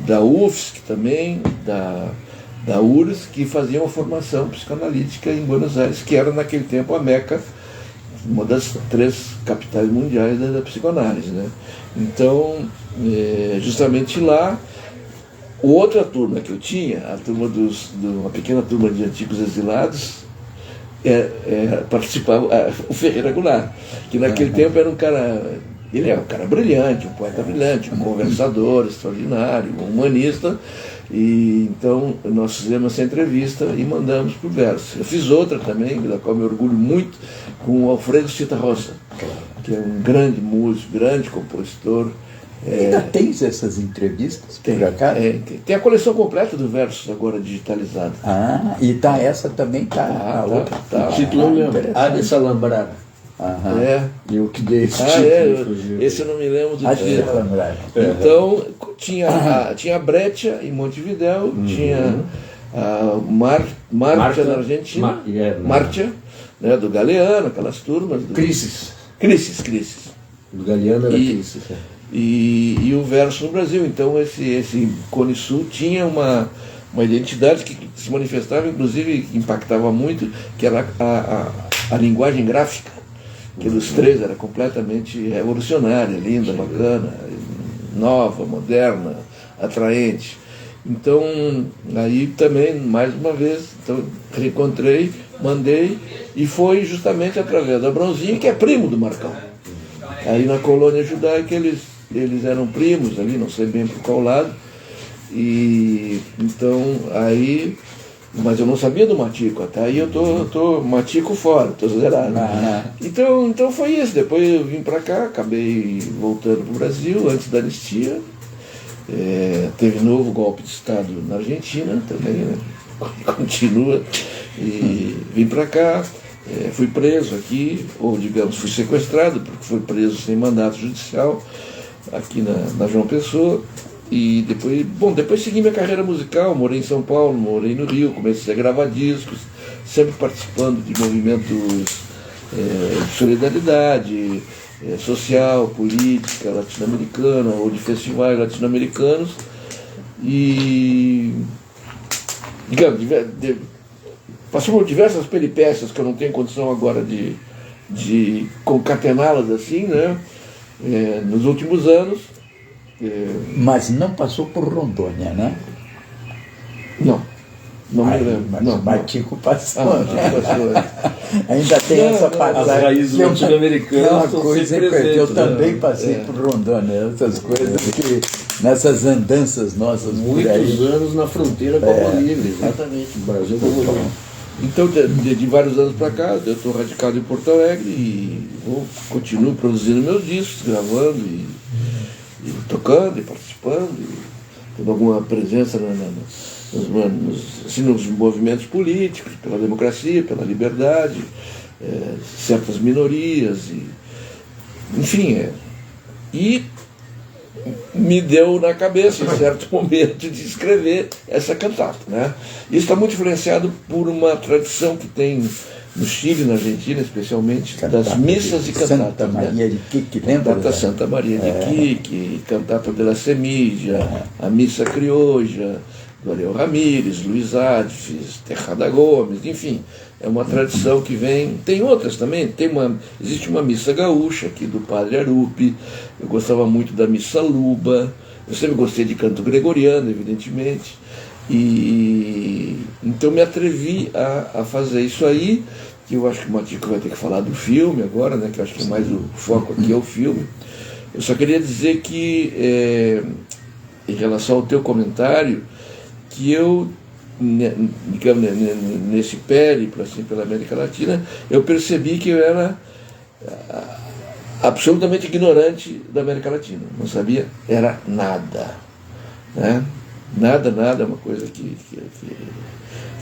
da UFSC também, da URSS, que faziam a formação psicanalítica em Buenos Aires, que era naquele tempo a Meca, uma das 3 capitais mundiais da psicanálise, né? Então, justamente lá, outra turma que eu tinha, a turma uma pequena turma de antigos exilados, participava o Ferreira Goulart, que naquele tempo era um cara, ele é um cara brilhante, um poeta brilhante, um conversador extraordinário, um humanista. E então nós fizemos essa entrevista e mandamos para o Verso. Eu fiz outra também, da qual me orgulho muito, com o Alfredo Citarrosa, que é um grande músico, grande compositor. Ainda tens essas entrevistas por acaso? Tem a coleção completa do Versos agora digitalizada. E essa também tá. O título eu lembro, Ade Salambrara. E eu que dei esse título. Esse eu não me lembro do título. Então, tinha a Breccia em Montevidéu, tinha a Marcha na Argentina, Marcha, né, do Galeano, aquelas turmas. Crisis. Do Galeano era Crisis. E o Verso no Brasil. Então, esse Cone Sul tinha uma identidade que se manifestava, inclusive impactava muito, que era a linguagem gráfica, que dos 3 era completamente revolucionária, linda, bacana, nova, moderna, atraente. Então, aí também, mais uma vez, reencontrei, mandei, e foi justamente através do Abrãozinho, que é primo do Marcão. Aí na colônia judaica eles eram primos ali, não sei bem por qual lado, e então aí... Mas eu não sabia do Matico, até aí eu tô Matico fora, tô zerado. Então foi isso. Depois eu vim para cá, acabei voltando para o Brasil antes da anistia. Teve novo golpe de Estado na Argentina também, né? Continua. E vim para cá, fui preso aqui, ou digamos, fui sequestrado, porque fui preso sem mandato judicial aqui na João Pessoa. E depois segui minha carreira musical, morei em São Paulo, morei no Rio, comecei a gravar discos, sempre participando de movimentos de solidariedade social, política, latino-americana, ou de festivais latino-americanos. E, digamos, passou por diversas peripécias que eu não tenho condição agora de concatená-las assim, né? Nos últimos anos. Mas não passou por Rondônia, né? Não me lembro. Mas Matico passou. Passou. Ainda tem essa passagem. As raízes latino-americanas uma coisa que eu também passei por Rondônia, essas coisas que nessas andanças nossas muitos por aí. anos na fronteira com a Bolívia, exatamente, Brasil com a Bolívia. Então, de vários anos para cá, eu estou radicado em Porto Alegre e continuo produzindo meus discos, gravando e tocando e participando, e tendo alguma presença nos movimentos políticos, pela democracia, pela liberdade, certas minorias, enfim. E me deu na cabeça, em certo momento, de escrever essa cantata, né? Isso está muito influenciado por uma tradição que tem no Chile, na Argentina, especialmente, das missas de cantata. Santa Maria de Quique, lembra? Cantata Santa Maria de Quique, Cantata de la Semilla, a Missa Crioja, do Ariel Ramírez, Luiz Adves, Tejada Gomes, enfim, é uma tradição que vem. Tem outras também, existe uma missa gaúcha aqui do Padre Arupi, eu gostava muito da Missa Luba, eu sempre gostei de canto gregoriano, evidentemente. E então me atrevi a fazer isso aí, que eu acho que o Matico vai ter que falar do filme agora, né, que eu acho que mais o foco aqui é o filme. Eu só queria dizer que em relação ao teu comentário, que eu, digamos, nesse périplo assim, pela América Latina, eu percebi que eu era absolutamente ignorante da América Latina. Não sabia, era nada. Né? Nada, é uma coisa que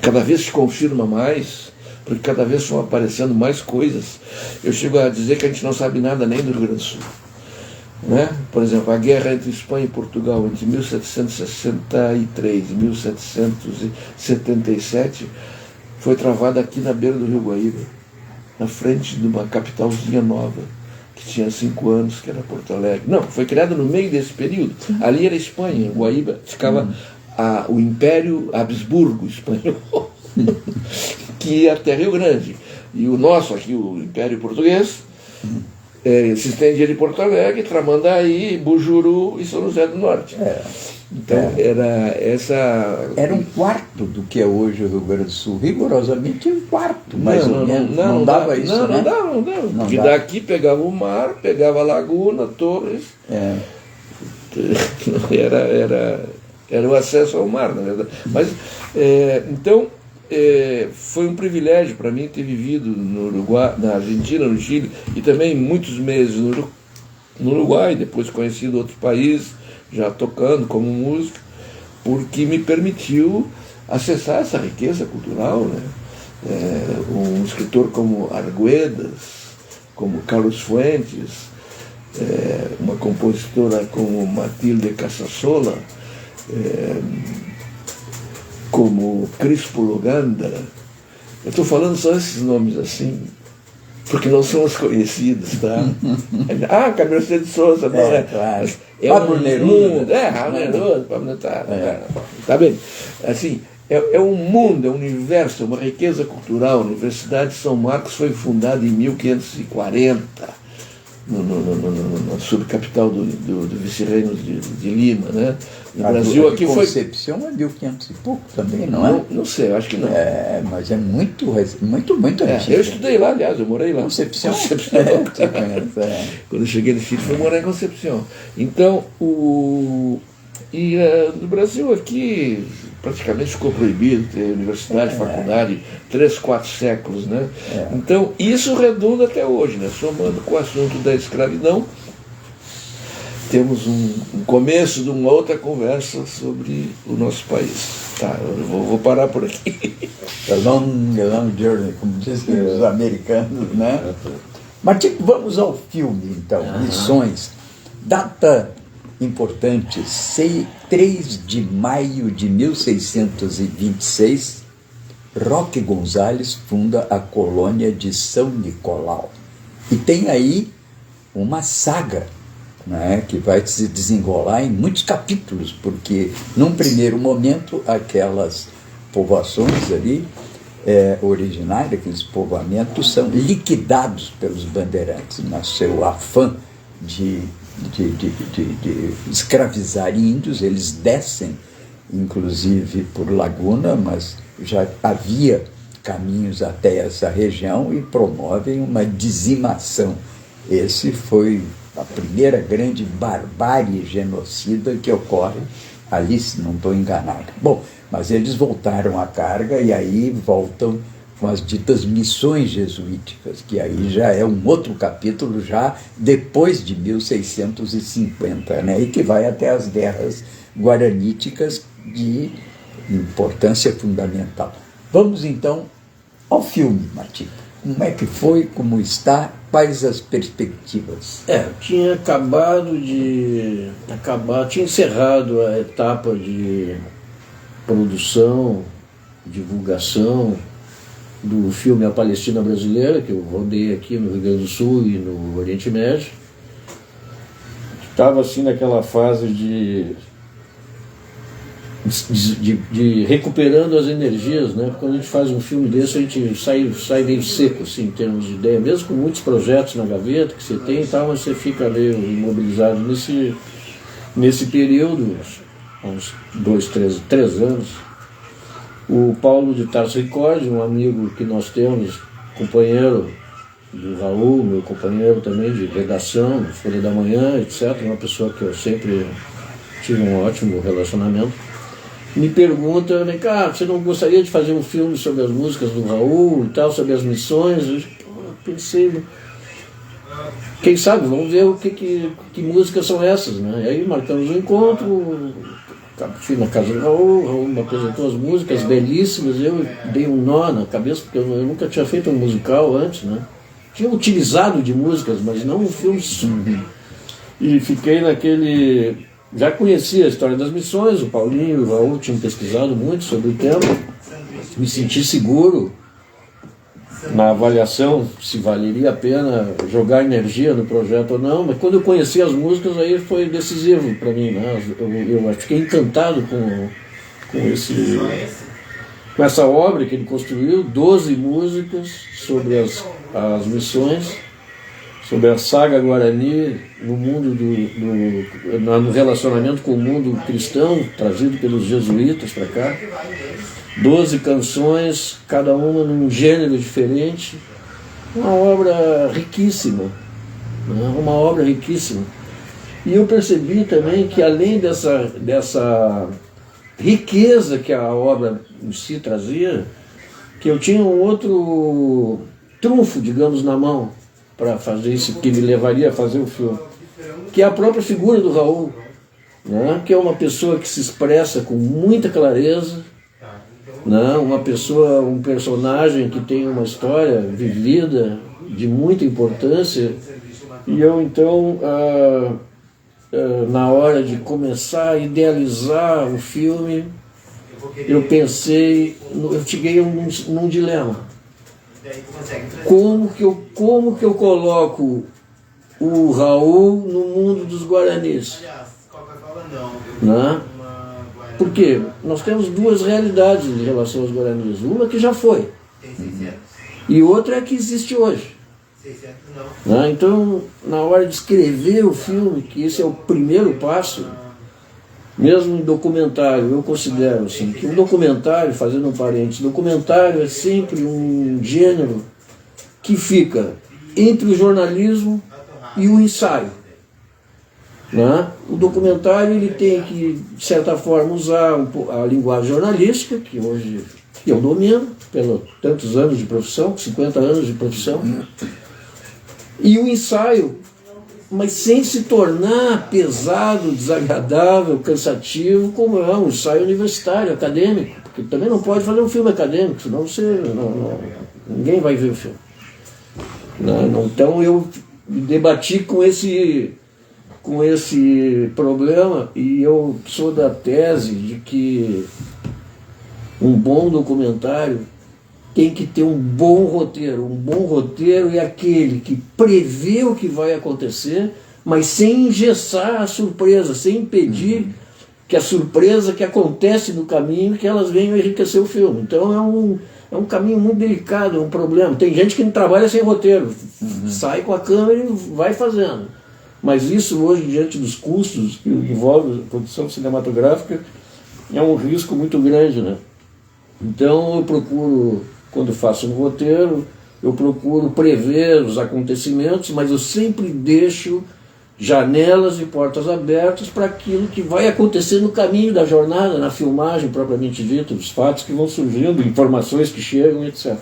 cada vez se confirma mais, porque cada vez estão aparecendo mais coisas. Eu chego a dizer que a gente não sabe nada nem do Rio Grande do Sul. Né? Por exemplo, a guerra entre Espanha e Portugal entre 1763 e 1777 foi travada aqui na beira do Rio Guaíba, na frente de uma capitalzinha nova, que tinha 5 anos, que era Porto Alegre. Não, foi criada no meio desse período. Ali era Espanha, em Guaíba ficava o Império Habsburgo espanhol, que ia até Rio Grande. E o nosso aqui, o Império Português, se estendia de Porto Alegre, Tramandaí, Bujuru e São José do Norte. Então era um quarto do que é hoje o Rio Grande do Sul, rigorosamente um quarto, mais ou menos. Não dava isso, né? Não dava. Porque daqui pegava o mar, pegava a laguna, Torres. Era o acesso ao mar, na verdade. Mas, então, foi um privilégio para mim ter vivido no Uruguai, na Argentina, no Chile, e também muitos meses no Uruguai, depois conhecido outros países, já tocando como músico, porque me permitiu acessar essa riqueza cultural, né? Um escritor como Arguedas, como Carlos Fuentes, uma compositora como Matilde Casasola, como Crispo Luganda. Eu estou falando só esses nomes assim, porque não são os conhecidos, tá? Camilo de Souza, claro. Pablo Neruda, Pablo tá bem? Assim, é um mundo, é um universo, é uma riqueza cultural. A Universidade de São Marcos foi fundada em 1540, na subcapital do vice-reino de Lima, né? No Brasil aqui foi... Concepción é 1500 e pouco também, não é? Não sei, eu acho que não. Mas é muito antigo. Eu estudei lá, aliás, eu morei lá. Concepción. Quando eu cheguei no Chile, fui morar em Concepción. Então, no Brasil aqui praticamente ficou proibido ter universidade, faculdade, 3, 4 séculos, né? Então, isso redunda até hoje, né? Somando com o assunto da escravidão, temos um começo de uma outra conversa sobre o nosso país. Tá, eu vou parar por aqui. A long journey, como dizem os americanos, né? Mas vamos ao filme, então. Lições. Data importante, 3 de maio de 1626, Roque Gonzalez funda a colônia de São Nicolau. E tem aí uma saga, né, que vai se desenrolar em muitos capítulos, porque num primeiro momento aquelas povoações ali originárias, aqueles povoamentos são liquidados pelos bandeirantes, no seu afã de escravizar índios. Eles descem inclusive por Laguna, mas já havia caminhos até essa região e promovem uma dizimação. Esse foi a primeira grande barbárie genocida que ocorre ali, se não estou enganado. Bom, mas eles voltaram à carga e aí voltam com as ditas missões jesuíticas, que aí já é um outro capítulo, já depois de 1650, né? E que vai até as guerras guaraníticas de importância fundamental. Vamos então ao filme, Martim. Como é que foi, como está, quais as perspectivas? Tinha tinha encerrado a etapa de produção, divulgação do filme A Palestina Brasileira, que eu rodei aqui no Rio Grande do Sul e no Oriente Médio. Estava assim naquela fase de recuperando as energias, né? Quando a gente faz um filme desse, a gente sai meio seco, assim, em termos de ideia, mesmo com muitos projetos na gaveta que você tem e tal, mas você fica meio imobilizado nesse período, uns 2, 3 anos. O Paulo de Tarso Ricordi, um amigo que nós temos, companheiro do Raul, meu companheiro também de redação, Folha da Manhã, etc., uma pessoa que eu sempre tive um ótimo relacionamento, me pergunta, vem cá, você não gostaria de fazer um filme sobre as músicas do Raul e tal, sobre as missões? Eu pensei, quem sabe, vamos ver que músicas são essas, né? E aí marcamos um encontro, fui na casa do Raul me apresentou as músicas belíssimas, eu dei um nó na cabeça, porque eu nunca tinha feito um musical antes, né? Tinha utilizado de músicas, mas não um filme. E fiquei naquele... Já conhecia a história das missões, o Paulinho e o Raul tinham pesquisado muito sobre o tema, me senti seguro na avaliação se valeria a pena jogar energia no projeto ou não, mas quando eu conheci as músicas aí foi decisivo para mim, né? Eu fiquei encantado com essa obra que ele construiu, 12 músicas sobre as missões, sobre a saga Guarani no mundo no relacionamento com o mundo cristão, trazido pelos jesuítas para cá. 12 canções, cada uma num gênero diferente. Uma obra riquíssima, né? Uma obra riquíssima. E eu percebi também que além dessa riqueza que a obra em si trazia, que eu tinha um outro trunfo, digamos, na mão, para fazer isso, que me levaria a fazer o filme, que é a própria figura do Raul, né? Que é uma pessoa que se expressa com muita clareza, né? Um personagem que tem uma história vivida de muita importância. E eu então, na hora de começar a idealizar o filme, eu pensei, eu cheguei num dilema. Como que eu coloco o Raul no mundo dos Guaranis? Né? Porque nós temos duas realidades em relação aos Guaranis. Uma que já foi, e outra é que existe hoje. Né? Então, na hora de escrever o filme, que esse é o primeiro passo, mesmo em documentário, eu considero assim, que um documentário, fazendo um parênteses, documentário é sempre um gênero que fica entre o jornalismo e o ensaio. Né? O documentário ele tem que, de certa forma, usar a linguagem jornalística, que hoje eu domino, pelos tantos anos de profissão, 50 anos de profissão, e o ensaio, mas sem se tornar pesado, desagradável, cansativo, como é um ensaio universitário, acadêmico, porque também não pode fazer um filme acadêmico, senão ninguém vai ver o filme. Então eu debati com esse problema, e eu sou da tese de que um bom documentário tem que ter um bom roteiro. Um bom roteiro é aquele que prevê o que vai acontecer, mas sem engessar a surpresa, sem impedir que a surpresa que acontece no caminho, que elas venham enriquecer o filme. Então é um caminho muito delicado, é um problema. Tem gente que não trabalha sem roteiro, sai com a câmera e vai fazendo. Mas isso hoje, diante dos custos que envolve a produção cinematográfica, é um risco muito grande, né? Então eu procuro, quando faço um roteiro, eu procuro prever os acontecimentos, mas eu sempre deixo janelas e portas abertas para aquilo que vai acontecer no caminho da jornada, na filmagem propriamente dita, os fatos que vão surgindo, informações que chegam, etc.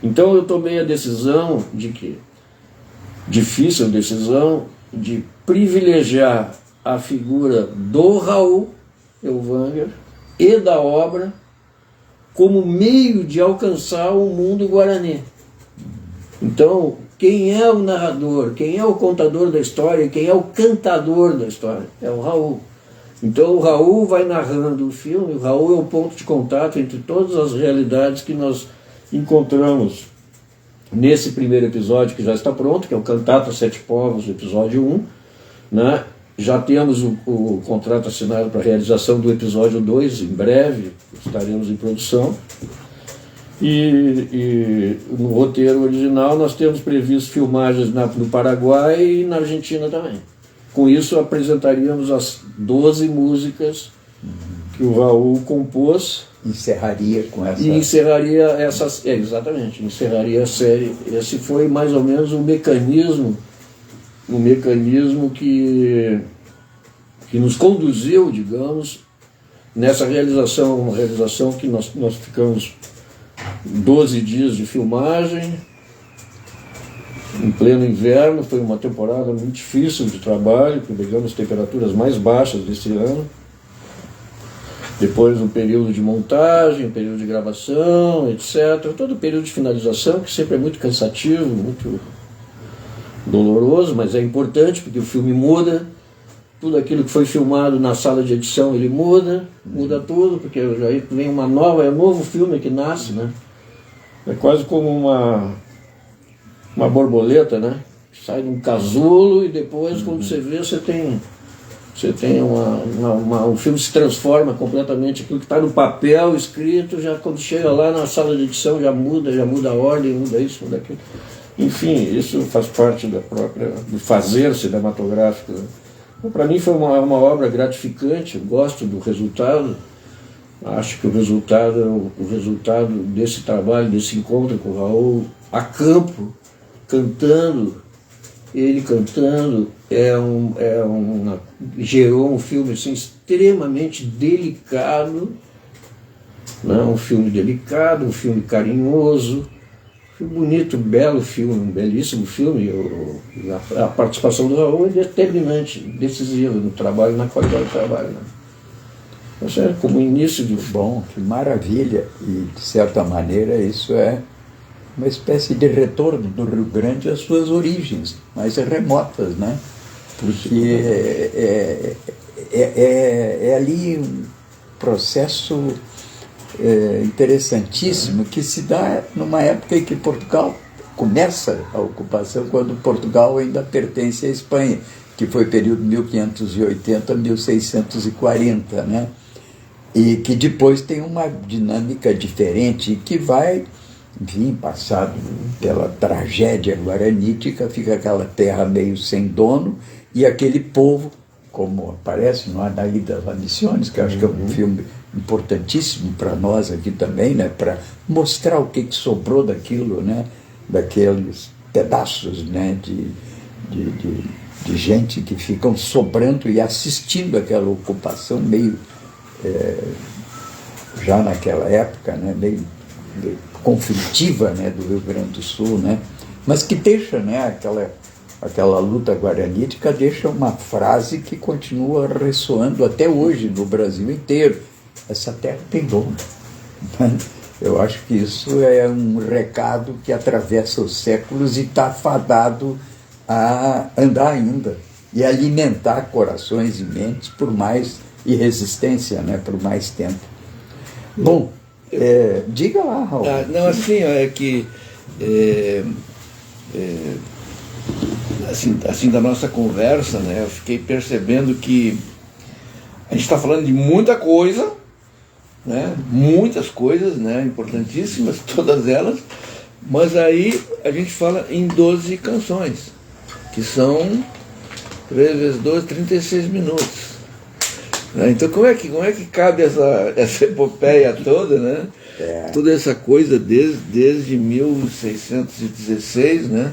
Então eu tomei a decisão difícil decisão, de privilegiar a figura do Raul Elvanger e da obra como meio de alcançar o mundo guarani. Então, quem é o narrador, quem é o contador da história, quem é o cantador da história? É o Raul. Então o Raul vai narrando o filme, o Raul é o ponto de contato entre todas as realidades que nós encontramos nesse primeiro episódio, que já está pronto, que é o Cantata Sete Povos, episódio 1, né? Já temos o contrato assinado para a realização do episódio 2, em breve estaremos em produção. E no roteiro original nós temos previsto filmagens no Paraguai e na Argentina também. Com isso apresentaríamos as 12 músicas que o Raul compôs. Encerraria com essa... E encerraria essas... exatamente, encerraria a série. Esse foi mais ou menos o mecanismo que que nos conduziu, digamos, nessa realização, uma realização que nós ficamos 12 dias de filmagem, em pleno inverno. Foi uma temporada muito difícil de trabalho, que pegamos as temperaturas mais baixas desse ano. Depois um período de montagem, um período de gravação, etc. Todo o período de finalização, que sempre é muito cansativo, muito doloroso, mas é importante porque o filme muda. Tudo aquilo que foi filmado na sala de edição, ele muda tudo, porque aí vem uma nova, é um novo filme que nasce, né? É quase como uma borboleta, né? Sai de um casulo e depois, quando você vê, você tem um filme se transforma completamente. Aquilo que está no papel escrito, já quando chega lá na sala de edição já muda a ordem, muda isso, muda aquilo. Enfim, isso faz parte do fazer cinematográfico, né? Então, para mim foi uma obra gratificante. Eu gosto do resultado. Acho que o resultado desse trabalho, desse encontro com o Raul a campo, ele cantando, gerou um filme assim, extremamente delicado, né? Um filme delicado, um filme carinhoso, um bonito, belo filme, um belíssimo filme. A participação do Raul é determinante, decisiva no trabalho, na qualidade do trabalho, né? Isso é como início de... Bom, que maravilha. E, de certa maneira, isso é uma espécie de retorno do Rio Grande às suas origens mais remotas, né? Porque é ali um processo interessantíssimo que se dá numa época em que Portugal começa a ocupação, quando Portugal ainda pertence à Espanha, que foi período 1580-1640, né? E que depois tem uma dinâmica diferente, que vai, enfim, passado pela tragédia guaranítica, fica aquela terra meio sem dono, e aquele povo, como aparece no Anaí das Missões, que eu acho que é um filme importantíssimo para nós aqui também, né, para mostrar o que sobrou daquilo, né, daqueles pedaços, né, de gente que ficam sobrando e assistindo aquela ocupação meio, já naquela época, né, meio conflitiva, né, do Rio Grande do Sul, né, mas que deixa, né, aquela luta guaranítica deixa uma frase que continua ressoando até hoje no Brasil inteiro: essa terra tem dono. Eu acho que isso é um recado que atravessa os séculos e está fadado a andar ainda e alimentar corações e mentes por mais, e resistência, né, por mais tempo. Bom, diga lá, Raul. Não, assim, é que assim, da nossa conversa, né, eu fiquei percebendo que a gente está falando de muita coisa, né, muitas coisas, né, importantíssimas, todas elas, mas aí a gente fala em 12 canções, que são 3 vezes 12, 36 minutos. Então como é que cabe essa epopeia toda, né? Toda essa coisa desde 1616, né?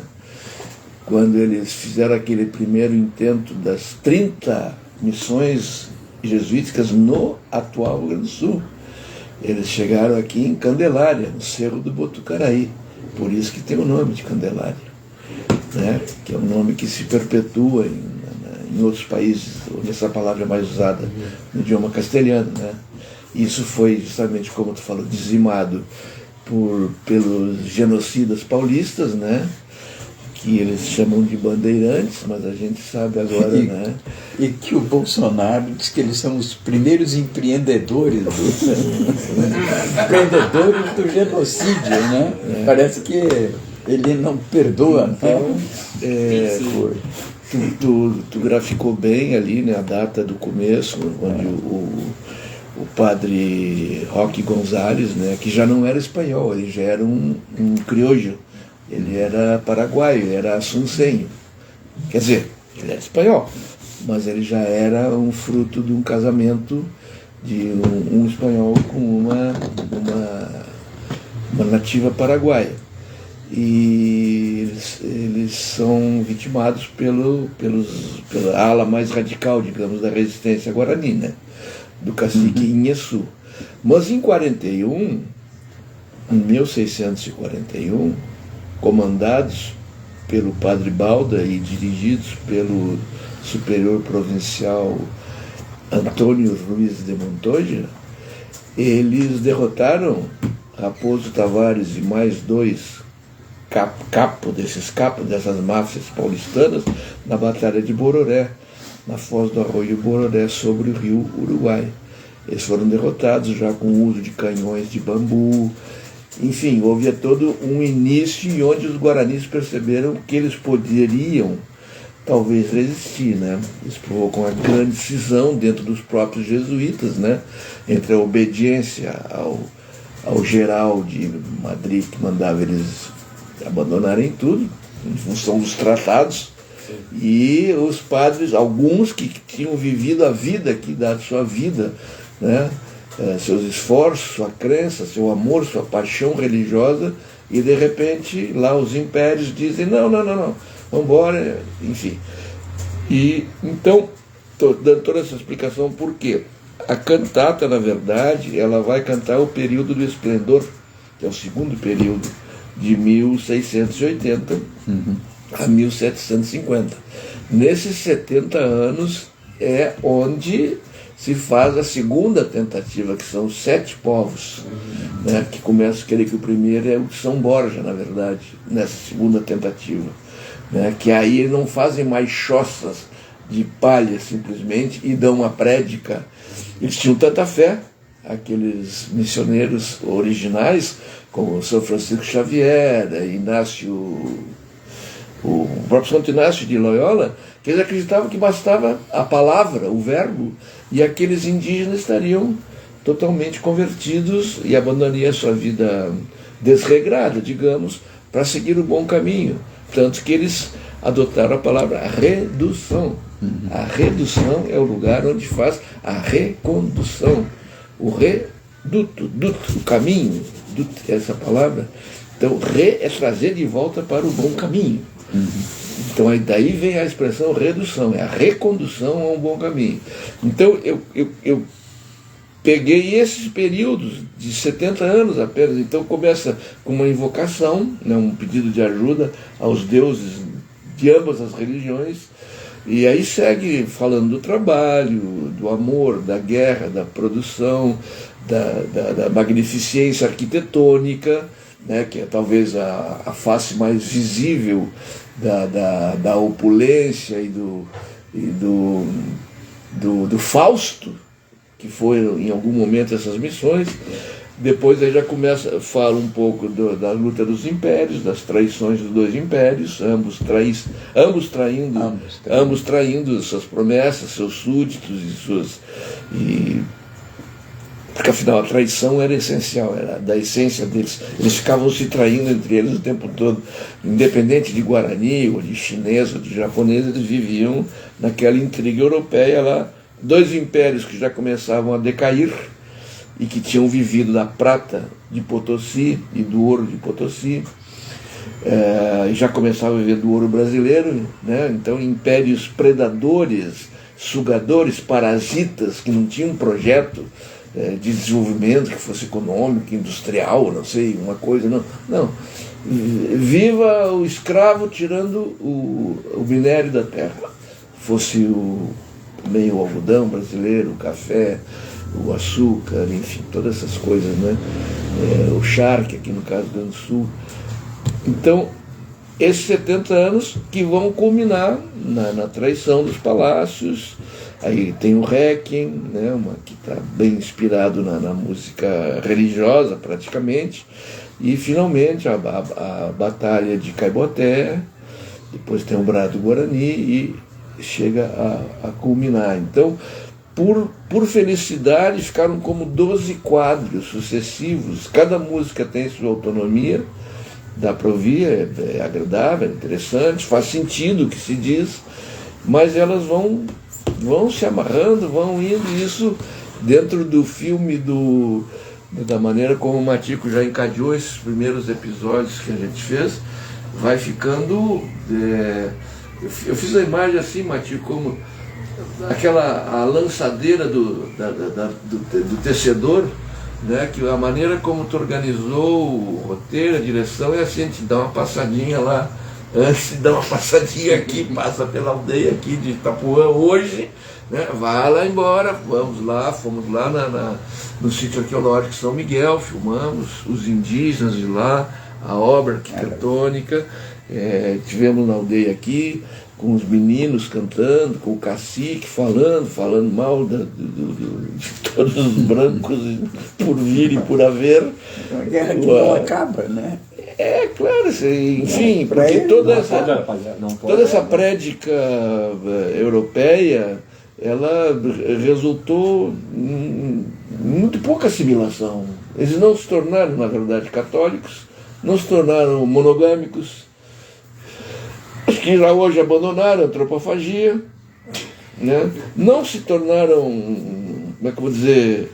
Quando eles fizeram aquele primeiro intento das 30 missões jesuíticas no atual Rio Grande do Sul. Eles chegaram aqui em Candelária, no Cerro do Botucaraí, por isso que tem o nome de Candelária, né? Que é um nome que se perpetua em outros países, onde essa palavra é mais usada no idioma castelhano, né? Isso foi justamente, como tu falou, dizimado pelos genocidas paulistas, né? Que eles chamam de bandeirantes, mas a gente sabe agora, né? E que o Bolsonaro diz que eles são os primeiros empreendedores empreendedores do genocídio, né? Parece que ele não perdoa, então, tu graficou bem ali, né, a data do começo, onde o padre Roque Gonzalez, né, que já não era espanhol, ele já era um criollo, ele era paraguaio, ele era assuncenho. Quer dizer, ele era espanhol, mas ele já era um fruto de um casamento de um espanhol com uma nativa paraguaia. e eles são vitimados pela ala mais radical, digamos, da resistência guarani, né? Do cacique Inhaçu. Mas em 1641, comandados pelo padre Balda e dirigidos pelo superior provincial Antônio Ruiz de Montoya, eles derrotaram Raposo Tavares e mais dois dessas máfias paulistanas na Batalha de Bororé, na foz do Arroio Bororé, sobre o rio Uruguai. Eles foram derrotados já com o uso de canhões de bambu. Enfim, houve todo um início onde os guaranis perceberam que eles poderiam talvez resistir, né? Isso provocou uma grande cisão dentro dos próprios jesuítas, né? Entre a obediência ao geral de Madrid, que mandava eles abandonarem tudo em função dos tratados, e os padres, alguns que tinham vivido a vida aqui, dado sua vida, né? Seus esforços, sua crença, seu amor, sua paixão religiosa, e de repente lá os impérios dizem não, vamos embora, enfim. E então, estou dando toda essa explicação porque a cantata, na verdade, ela vai cantar o período do esplendor, que é o segundo período, de 1680 a 1750. Nesses 70 anos é onde se faz a segunda tentativa, que são os 7 povos, né, que começa a querer que o primeiro é o de São Borja, na verdade, nessa segunda tentativa, né, que aí não fazem mais choças de palha simplesmente e dão uma prédica. Eles tinham tanta fé, aqueles missioneiros originais, como São Francisco Xavier, o próprio Santo Inácio de Loyola, que eles acreditavam que bastava a palavra, o verbo, e aqueles indígenas estariam totalmente convertidos e abandonariam a sua vida desregrada, digamos, para seguir o bom caminho. Tanto que eles adotaram a palavra redução. A redução é o lugar onde faz a recondução. O reduto, o caminho, essa palavra. Então, é trazer de volta para o bom caminho. Então, aí daí vem a expressão redução, é a recondução a um bom caminho. Então, eu peguei esses períodos de 70 anos apenas. Então, começa com uma invocação, né, um pedido de ajuda aos deuses de ambas as religiões, e aí segue falando do trabalho, do amor, da guerra, da produção, da magnificência arquitetônica, né, que é talvez a face mais visível da opulência e do Fausto, que foi em algum momento essas missões. Depois aí já fala um pouco da luta dos impérios, das traições dos dois impérios, ambos traindo suas promessas, seus súditos porque afinal a traição era essencial, era da essência deles. Eles ficavam se traindo entre eles o tempo todo, independente de Guarani, ou de chinês, ou de japonês, eles viviam naquela intriga europeia lá. Dois impérios que já começavam a decair e que tinham vivido da prata de Potosí e do ouro de Potosí, e já começavam a viver do ouro brasileiro, né? Então impérios predadores, sugadores, parasitas, que não tinham um projeto de desenvolvimento que fosse econômico, industrial, não sei, uma coisa, não. Viva o escravo tirando o minério da terra, fosse também o algodão brasileiro, o café, o açúcar, enfim, todas essas coisas, né? O charque, aqui no caso do Rio Grande do Sul. Então, esses 70 anos que vão culminar na traição dos palácios. Aí tem o Requiem, né, que está bem inspirado na música religiosa, praticamente. E, finalmente, a Batalha de Caiboté. Depois tem o Brado Guarani e chega a culminar. Então, por felicidade, ficaram como 12 quadros sucessivos. Cada música tem sua autonomia, dá para ouvir, é agradável, é interessante, faz sentido o que se diz, mas elas vão se amarrando, vão indo, isso dentro do filme do da maneira como o Matico já encadeou esses primeiros episódios que a gente fez, vai ficando... eu fiz a imagem assim, Matico, como a lançadeira do tecedor, né, que a maneira como tu organizou o roteiro, a direção, é assim, a gente dá uma passadinha lá, antes de dar uma passadinha aqui, passa pela aldeia aqui de Itapuã hoje, né, vai lá embora, fomos lá no sítio arqueológico São Miguel, filmamos os indígenas de lá, a obra arquitetônica, tivemos na aldeia aqui, com os meninos cantando, com o cacique falando mal de todos os brancos por vir e por haver. Uma guerra que não acaba, né? Claro, enfim, porque toda essa prédica europeia, ela resultou em muito pouca assimilação. Eles não se tornaram, na verdade, católicos, não se tornaram monogâmicos, acho que já hoje abandonaram a antropofagia, né? Não se tornaram, como é que eu vou dizer,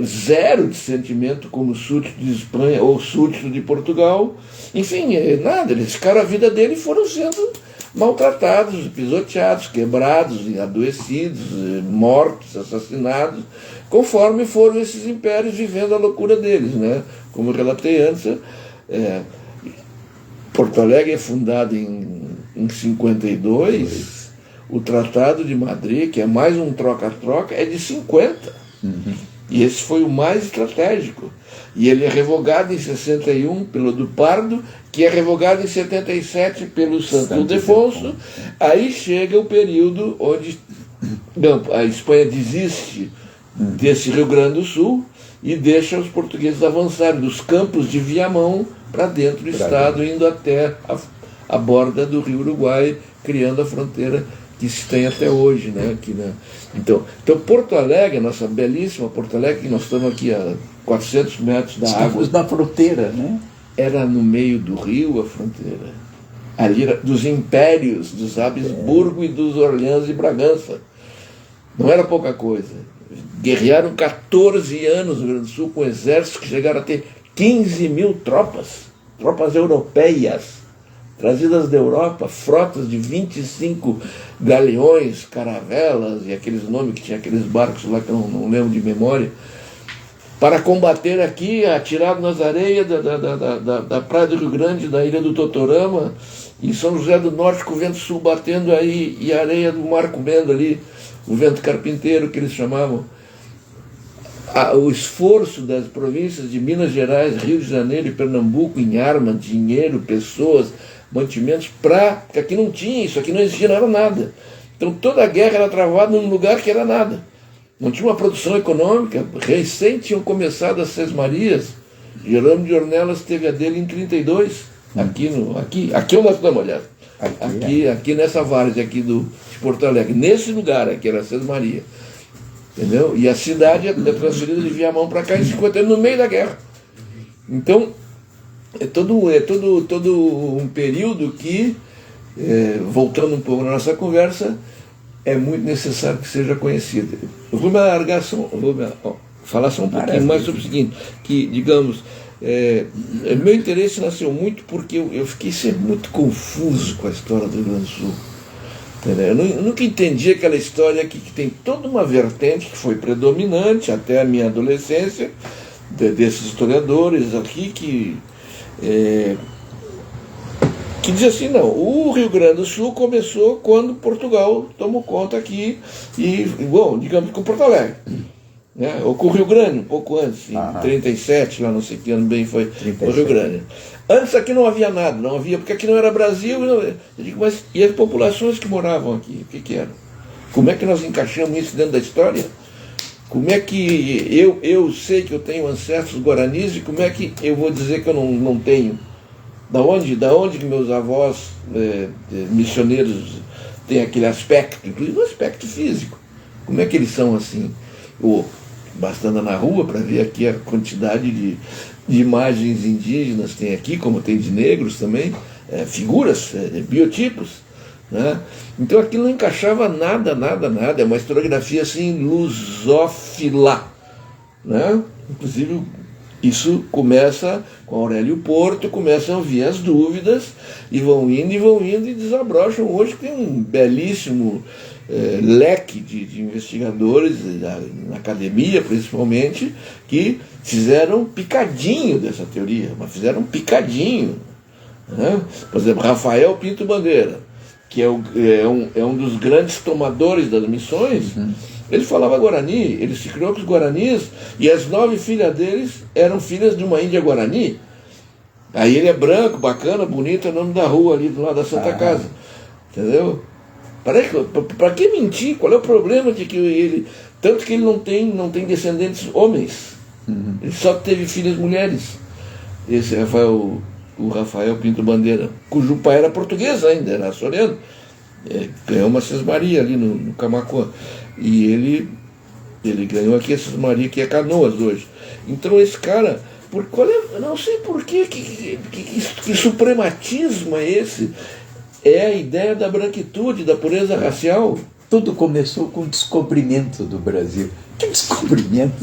zero de sentimento como súdito de Espanha ou súdito de Portugal, enfim, nada, eles ficaram a vida dele e foram sendo maltratados, pisoteados, quebrados, adoecidos, mortos, assassinados, conforme foram esses impérios vivendo a loucura deles, né? Como eu relatei antes, Porto Alegre é fundado em 52, o Tratado de Madrid, que é mais um troca-troca, é de 50. E esse foi o mais estratégico. E ele é revogado em 61 pelo do Pardo, que é revogado em 77 pelo Santo Ildefonso. Aí chega o período onde a Espanha desiste desse Rio Grande do Sul e deixa os portugueses avançarem dos campos de Viamão para dentro do estado, indo até a borda do Rio Uruguai, criando a fronteira que se tem até hoje, né? Aqui, né? Então, Porto Alegre, nossa belíssima Porto Alegre, que nós estamos aqui a 400 metros da água. Estamos na fronteira, né? Era no meio do rio a fronteira. Ali era dos impérios, dos Habsburgo e dos Orleans e Bragança. Não era pouca coisa. Guerrearam 14 anos no Rio Grande do Sul com exércitos que chegaram a ter 15 mil tropas europeias, trazidas da Europa, frotas de 25 galeões, caravelas e aqueles nomes que tinha, aqueles barcos lá que eu não lembro de memória, para combater aqui, atirado nas areias da Praia do Rio Grande, da Ilha do Totorama, em São José do Norte, com o vento sul batendo aí, e a areia do mar comendo ali, o vento carpinteiro que eles chamavam. O esforço das províncias de Minas Gerais, Rio de Janeiro e Pernambuco em armas, dinheiro, pessoas, mantimentos, porque aqui não tinha isso, aqui não existia, não era nada. Então toda a guerra era travada num lugar que era nada. Não tinha uma produção econômica, recém tinham começado as Sesmarias, Jerônimo de Ornelas teve a dele em 32, aqui onde nós estamos olhando. Aqui nessa várzea aqui de Porto Alegre, nesse lugar aqui era Sesmaria. Entendeu? E a cidade é transferida de Viamão para cá em 50 anos, no meio da guerra. Então, é todo um período que, voltando um pouco na nossa conversa, é muito necessário que seja conhecido. Eu vou me alargar, falar só um pouquinho mais sobre o seguinte, que, digamos, meu interesse nasceu muito porque eu fiquei sempre muito confuso com a história do Rio Grande do Sul. Eu nunca entendi aquela história que tem toda uma vertente que foi predominante até a minha adolescência, desses historiadores aqui que diz assim, não, o Rio Grande do Sul começou quando Portugal tomou conta aqui, bom, digamos com Porto Alegre, né? Ou com o Rio Grande, um pouco antes, em 37, lá não sei que ano bem foi o Rio Grande. Antes aqui não havia nada, porque aqui não era Brasil, eu digo, mas e as populações que moravam aqui, o que eram? Como é que nós encaixamos isso dentro da história? Como é que eu sei que eu tenho ancestros guaranis e como é que eu vou dizer que eu não tenho? Da onde que meus avós missioneiros têm aquele aspecto, inclusive o aspecto físico? Como é que eles são assim? Basta andar na rua para ver aqui a quantidade de imagens indígenas tem aqui, como tem de negros também, figuras, biotipos, né? Então aquilo não encaixava nada, é uma historiografia assim lusófila, né? Inclusive, isso começa com Aurélio Porto, começam a vir as dúvidas, e vão indo e desabrocham. Hoje tem um belíssimo leque de investigadores, na academia principalmente, que fizeram picadinho dessa teoria, mas fizeram picadinho. Né? Por exemplo, Rafael Pinto Bandeira, que é um dos grandes tomadores das missões, ele falava Guarani, ele se criou com os Guaranis, e as 9 filhas deles eram filhas de uma Índia Guarani. Aí ele é branco, bacana, bonito, é o nome da rua ali do lado da Santa Casa. Entendeu? Para que mentir? Qual é o problema de que ele... Tanto que ele não tem descendentes homens. Ele só teve filhas mulheres. Esse o Rafael Pinto Bandeira, cujo pai era português ainda, era açoriano. Ganhou uma Cismaria ali no Camaquã. E ele ganhou aqui a Cismaria, que é Canoas hoje. Então esse cara, eu não sei por que suprematismo é esse? É a ideia da branquitude, da pureza racial. Tudo começou com o descobrimento do Brasil. Que descobrimento?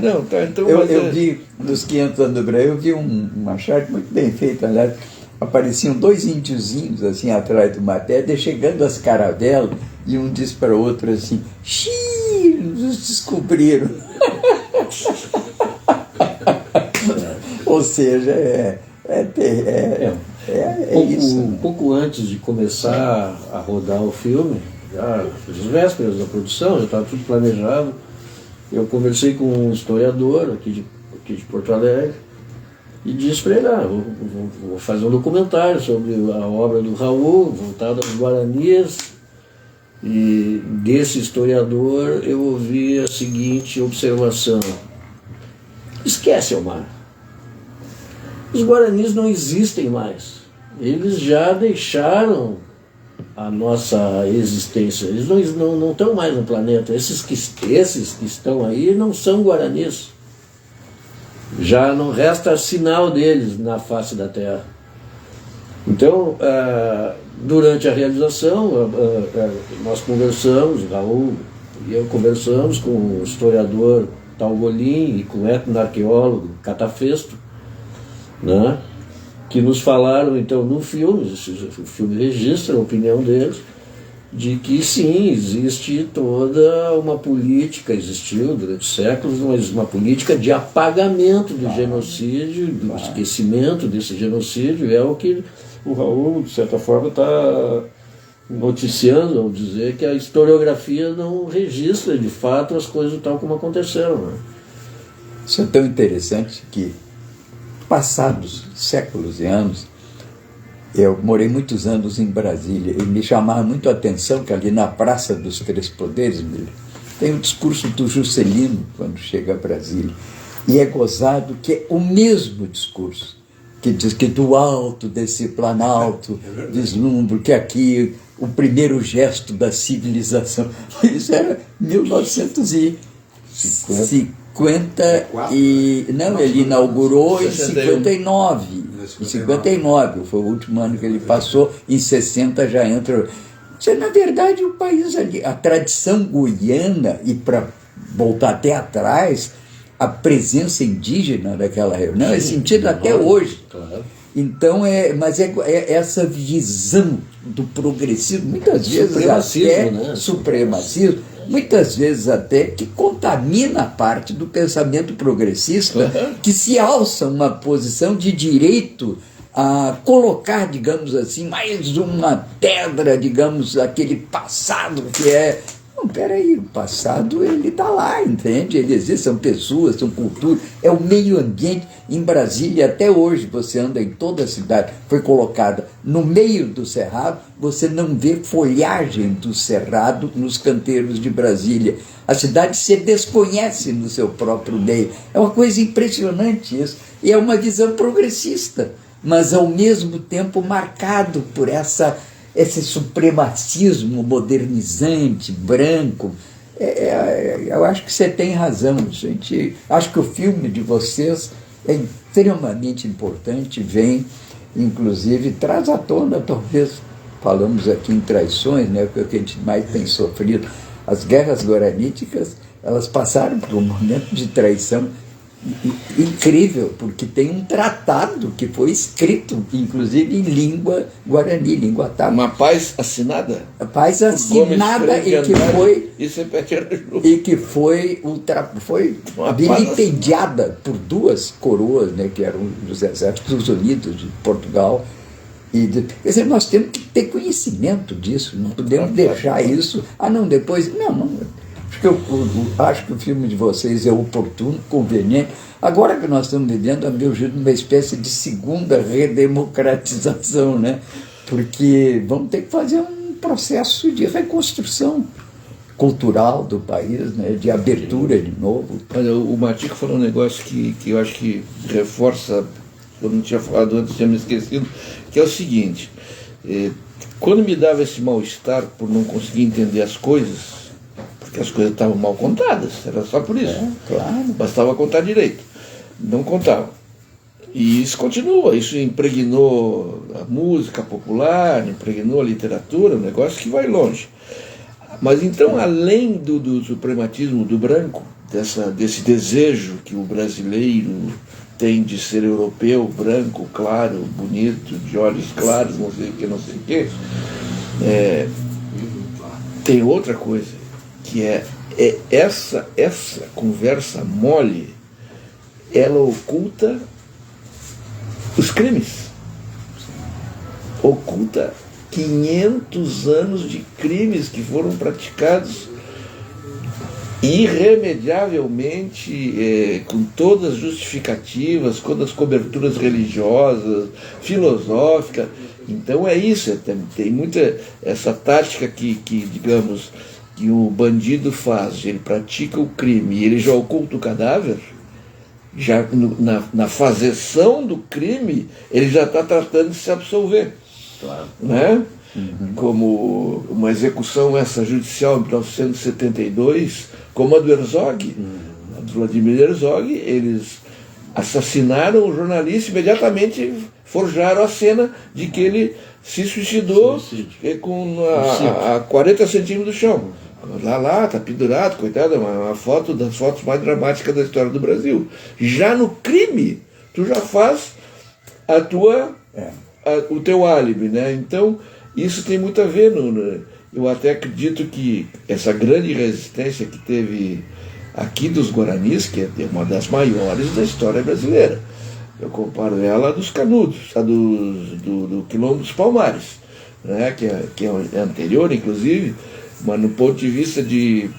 Não, tá. Então, eu vi, nos 500 anos do Brasil, eu vi uma charte muito bem feita, aliás. Apareciam 2 índiozinhos assim atrás de uma pedra, chegando às caravelas, e um disse para o outro assim: "Xiii, nos descobriram." Ou seja, isso. Um pouco antes de começar a rodar o filme, já às vésperas da produção, já estava tudo planejado, eu conversei com um historiador aqui de Porto Alegre, e disse para ele: vou fazer um documentário sobre a obra do Raul, voltada aos Guaranis. E desse historiador eu ouvi a seguinte observação: esquece, Elmar, os Guaranis não existem mais, eles já deixaram a nossa existência, eles não estão mais no planeta, esses que estão aí não são Guaranis. Já não resta sinal deles na face da Terra. Então, durante a realização, nós conversamos, Raul e eu conversamos com o historiador Talgolin e com o etnoarqueólogo Catafesto, né, que nos falaram, então, no filme, o filme registra a opinião deles, de que sim, existe toda uma política, existiu durante séculos, mas uma política de apagamento do genocídio, do esquecimento desse genocídio. É o que o Raul, de certa forma, está noticiando, ao dizer que a historiografia não registra de fato as coisas tal como aconteceram. Né? Isso é tão interessante que, passados séculos e anos, eu morei muitos anos em Brasília e me chamava muito a atenção que ali na Praça dos Três Poderes tem o discurso do Juscelino quando chega a Brasília. E é gozado que é o mesmo discurso, que diz que do alto desse planalto vislumbro que aqui o primeiro gesto da civilização. Isso era 1950 e... Não, ele inaugurou em 59. Em 59, foi o último ano que ele passou, em 60 já entra. Na verdade, o país ali, a tradição guiana, e para voltar até atrás, a presença indígena daquela região é sentida até hoje. Claro. Então, mas essa visão do progressismo, muitas vezes até supremacismo, muitas vezes até que contamina parte do pensamento progressista, que se alça uma posição de direito a colocar, digamos assim, mais uma pedra, digamos, aquele passado que é... Não, peraí, o passado ele está lá, entende? Ele existe, são pessoas, são culturas, é o meio ambiente. Em Brasília, até hoje, você anda em toda a cidade, foi colocada no meio do cerrado, você não vê folhagem do cerrado nos canteiros de Brasília. A cidade se desconhece no seu próprio meio. É uma coisa impressionante isso. E é uma visão progressista, mas ao mesmo tempo marcado por esse supremacismo modernizante, branco. Eu acho que você tem razão, gente. Acho que o filme de vocês é extremamente importante, inclusive, traz à tona, talvez, falamos aqui em traições, né, o que a gente mais tem sofrido. As guerras guaraníticas, elas passaram por um momento de traição incrível, porque tem um tratado que foi escrito, inclusive em língua guarani, língua tapa. Uma paz assinada? Paz assinada e que foi vilipendiada por duas coroas, né, que eram dos Exércitos Unidos de Portugal. Quer dizer, nós temos que ter conhecimento disso, não podemos deixar isso. Não, depois. Não. Acho que o filme de vocês é oportuno, conveniente. Agora que nós estamos vivendo, a meu jeito, uma espécie de segunda redemocratização, né? Porque vamos ter que fazer um processo de reconstrução cultural do país, né? De abertura de novo. Olha, o Matico falou um negócio que eu acho que reforça, eu não tinha falado antes, tinha me esquecido, que é o seguinte: quando me dava esse mal-estar por não conseguir entender as coisas, porque as coisas estavam mal contadas, era só por isso. Claro. Bastava contar direito. Não contava. E isso continua, isso impregnou a música popular, impregnou a literatura, um negócio que vai longe. Mas então, além do suprematismo do branco, desse desejo que o brasileiro tem de ser europeu, branco, claro, bonito, de olhos claros, não sei o que, tem outra coisa, que é essa conversa mole, ela oculta os crimes, oculta 500 anos de crimes que foram praticados irremediavelmente, com todas as justificativas, com as coberturas religiosas, filosóficas. Então é isso, tem muita essa tática que digamos, que o bandido faz, ele pratica o crime e ele já oculta o cadáver, já na fazeção do crime, ele já está tratando de se absolver. Claro. Né? Como uma execução essa judicial em 1972, como a do Herzog, a do Vladimir Herzog, eles assassinaram o jornalista, imediatamente forjaram a cena de que ele se suicidou a 40 centímetros do chão. Lá, tá pendurado, coitado, uma foto das fotos mais dramáticas da história do Brasil. Já no crime, tu já faz o teu álibi, né? Então, isso tem muito a ver. Eu até acredito que essa grande resistência que teve aqui dos Guaranis, que é uma das maiores da história brasileira. Eu comparo ela à dos Canudos, a do Quilombo dos Palmares, né? que é anterior, inclusive, mas no ponto de vista de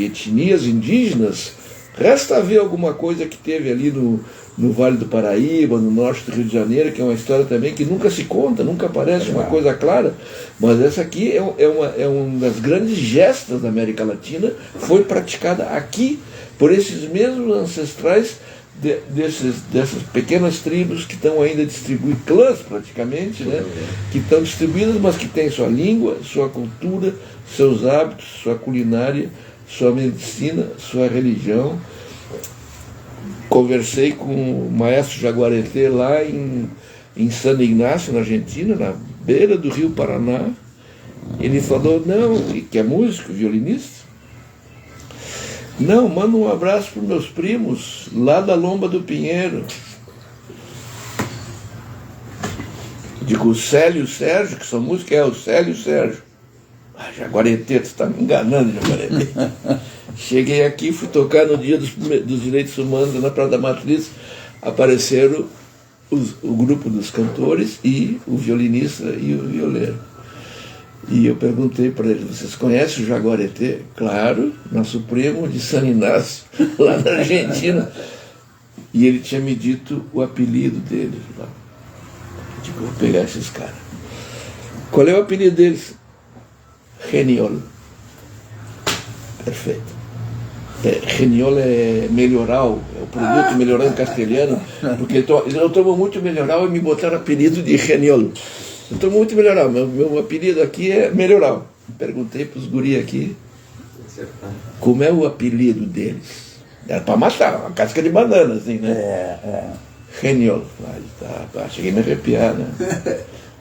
etnias indígenas, resta ver alguma coisa que teve ali no Vale do Paraíba, no norte do Rio de Janeiro, que é uma história também que nunca se conta, nunca aparece uma coisa clara, mas essa aqui é uma das grandes gestas da América Latina, foi praticada aqui por esses mesmos ancestrais dessas pequenas tribos que estão ainda distribuídas, clãs praticamente, né? Que estão distribuídas, mas que têm sua língua, sua cultura, seus hábitos, sua culinária, sua medicina, sua religião. Conversei com o maestro Jaguareté lá em San Ignacio, na Argentina, na beira do Rio Paraná. Ele falou, não, que é músico, violinista. Não, manda um abraço para os meus primos, lá da Lomba do Pinheiro. Digo, o Célio e o Sérgio, que são músicos, o Célio e o Sérgio. Jaguareté, tu está me enganando, Jaguareté. Cheguei aqui, fui tocar no Dia dos Direitos Humanos na Praia da Matriz, apareceram o grupo dos cantores e o violinista e o violeiro. E eu perguntei para eles, vocês conhecem o Jaguareté? Claro, nosso primo de San Inácio, lá na Argentina. E ele tinha me dito o apelido deles lá. Digo, vou pegar esses caras. Qual é o apelido deles? Geniol. Perfeito. Geniol é melhoral, é o produto melhoral em castelhano, porque eu tomo muito melhoral e me botaram apelido de Geniol. Eu tomo muito melhoral, meu apelido aqui é melhoral. Perguntei para os guri aqui como é o apelido deles. Era para matar, uma casca de banana, assim, né? Geniol. Cheguei a me arrepiar, né?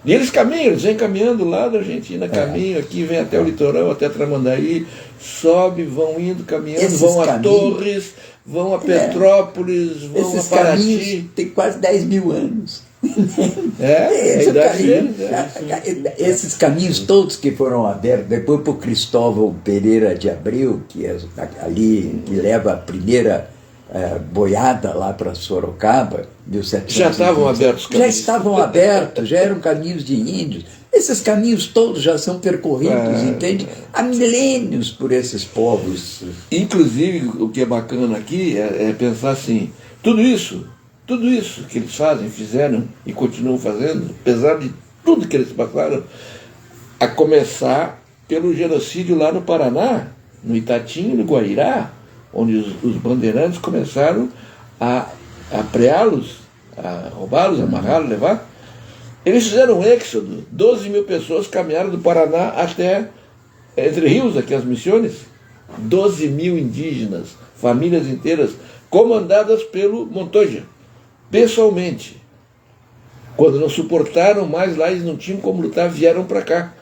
E eles caminham, eles vêm caminhando lá da Argentina, caminham aqui, vem até o litoral, até Tramandaí, sobe, vão indo, caminhando, Esses vão a caminhos- Torres, vão a Petrópolis, vão Esses a caminhos Paraty. têm quase 10 mil anos. A Esse idade caminho- deles, Esses caminhos todos que foram abertos, depois para o Cristóvão Pereira de Abreu, que é ali que leva a primeira boiada lá para Sorocaba, 1720. Já estavam abertos os Já caminhos. estavam abertos, já eram caminhos de índios. Esses caminhos todos já são percorridos, entende? Há milênios por esses povos. Inclusive, o que é bacana aqui é pensar assim, tudo isso que eles fazem, fizeram e continuam fazendo, apesar de tudo que eles passaram, a começar pelo genocídio lá no Paraná, no Itatinho, no Guairá, onde os bandeirantes começaram a apreá-los, a roubá-los, amarrá-los, levar. Eles fizeram um êxodo, 12 mil pessoas caminharam do Paraná até Entre Rios, aqui as Missões, 12 mil indígenas, famílias inteiras, comandadas pelo Montoya, pessoalmente. Quando não suportaram mais lá, eles não tinham como lutar, vieram para cá.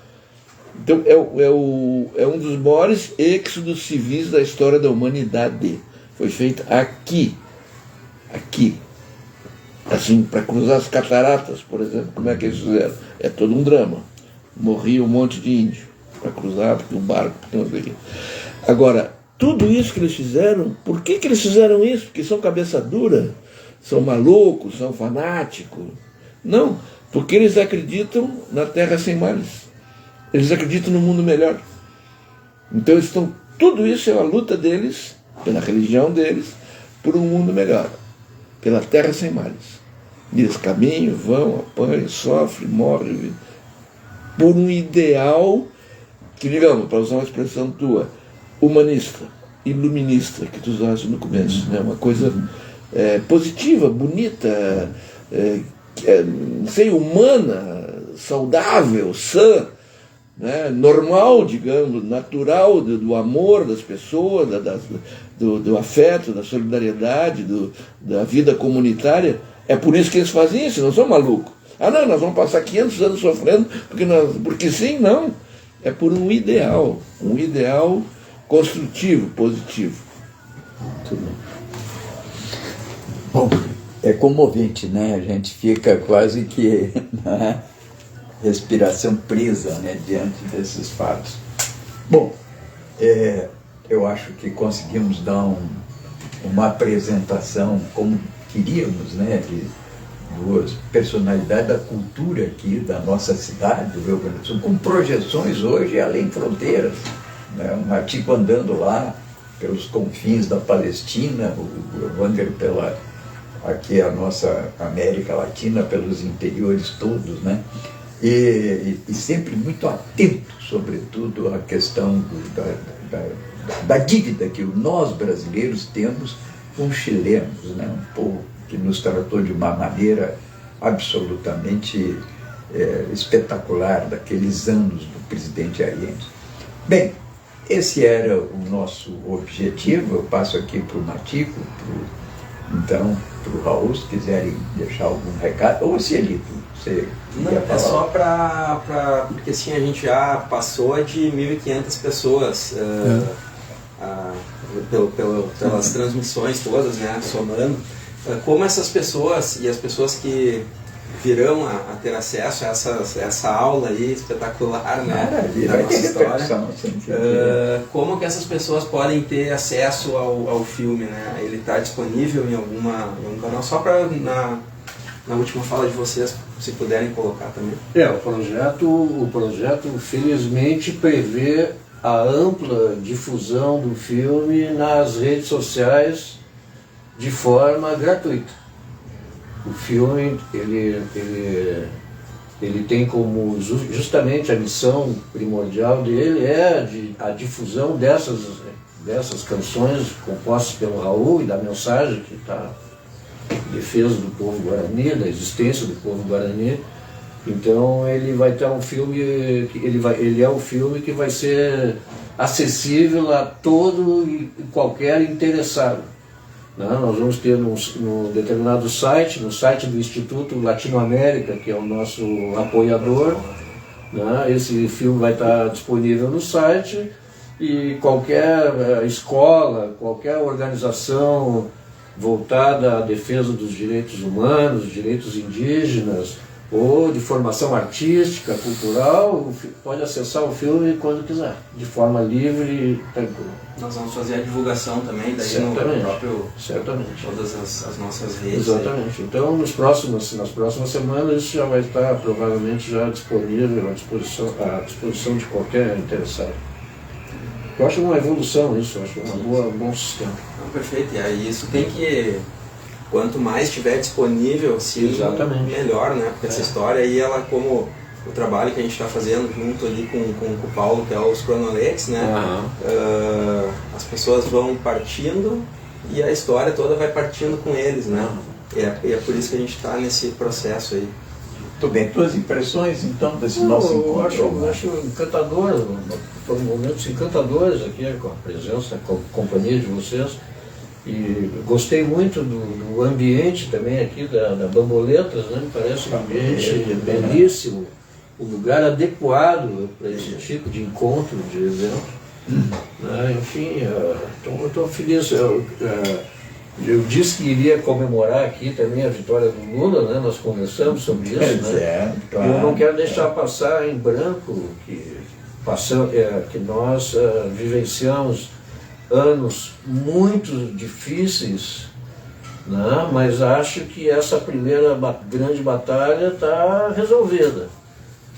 Então é um dos maiores êxodos civis da história da humanidade. Foi feito aqui. Assim, para cruzar as cataratas, por exemplo, como é que eles fizeram? É todo um drama. Morria um monte de índio para cruzar, porque o barco, porque não sei o quê. Agora, tudo isso que eles fizeram, por que eles fizeram isso? Porque são cabeça dura, são malucos, são fanáticos. Não, porque eles acreditam na terra sem males. Eles acreditam no mundo melhor. Então tudo isso é a luta deles, pela religião deles, por um mundo melhor, pela terra sem males. Eles caminham, vão, apanham, sofrem, morrem, por um ideal que, digamos, para usar uma expressão tua, humanista, iluminista, que tu usaste no começo, né? Uma coisa positiva, bonita, sei, humana, saudável, sã, né? Normal, digamos, natural, do amor das pessoas, do afeto, da solidariedade, da vida comunitária. É por isso que eles fazem isso, não são malucos. Ah, não, nós vamos passar 500 anos sofrendo, porque sim, não. É por um ideal construtivo, positivo. Tudo bem. Bom, é comovente, né? A gente fica quase que na respiração presa, né, diante desses fatos. Bom, eu acho que conseguimos dar uma apresentação como queríamos, né, de duas personalidades da cultura aqui da nossa cidade, do Rio Grande do Sul, com projeções hoje além fronteiras, né? O Matico andando lá pelos confins da Palestina, o Wander aqui a nossa América Latina, pelos interiores todos, né? E sempre muito atento, sobretudo, à questão da dívida que nós brasileiros temos com os chilenos, né? Um povo que nos tratou de uma maneira absolutamente espetacular daqueles anos do presidente Allende. Bem, esse era o nosso objetivo. Eu passo aqui para o Matico, então, para o Raul, se quiserem deixar algum recado, ou se ele, você não, ia falar. É só porque assim, a gente já passou de 1.500 pessoas pelas transmissões todas, né, somando. Como essas pessoas e as pessoas que virão a ter acesso a essa aula aí espetacular, né, da nossa história, como que essas pessoas podem ter acesso ao filme, né? Ele está disponível em algum canal, só para na última fala de vocês, se puderem colocar também. O projeto felizmente prevê a ampla difusão do filme nas redes sociais de forma gratuita. O filme ele tem como justamente a missão primordial dele a difusão dessas canções compostas pelo Raul e da mensagem que está em defesa do povo Guarani, da existência do povo Guarani. Então ele vai ter um filme, ele é um filme que vai ser acessível a todo e qualquer interessado. né? Nós vamos ter num determinado site, no site do Instituto Latinoamérica, que é o nosso apoiador, né? Esse filme vai estar disponível no site, e qualquer escola, qualquer organização voltada à defesa dos direitos humanos, direitos indígenas, ou de formação artística, cultural, pode acessar o filme quando quiser, de forma livre e tranquila. Nós vamos fazer a divulgação também, daí Certamente. no próprio... Certamente. Todas as nossas redes. Exatamente. Aí. Então, nas próximas semanas, isso já vai estar provavelmente já disponível à disposição de qualquer interessado. Eu acho uma evolução isso, eu acho um bom sistema. Não, perfeito, e aí isso tem que... Quanto mais estiver disponível, assim, melhor, né? Porque essa história aí, ela como o trabalho que a gente está fazendo junto ali com o Paulo, que é os Chronolex, né? As pessoas vão partindo e a história toda vai partindo com eles, né? E é por isso que a gente está nesse processo aí. Muito bem, tuas impressões então desse nosso encontro? Eu acho encantador, foram momentos encantadores aqui com a presença, com a companhia de vocês. E gostei muito do ambiente também aqui da Bamboletas, né? Me parece um ambiente belíssimo, um lugar adequado para esse tipo de encontro, de evento. Enfim, eu estou feliz. Eu disse que iria comemorar aqui também a vitória do Lula, né? Nós conversamos sobre isso. Né? Claro. Eu não quero deixar passar em branco que nós vivenciamos anos muito difíceis, né? Mas acho que essa primeira grande batalha está resolvida.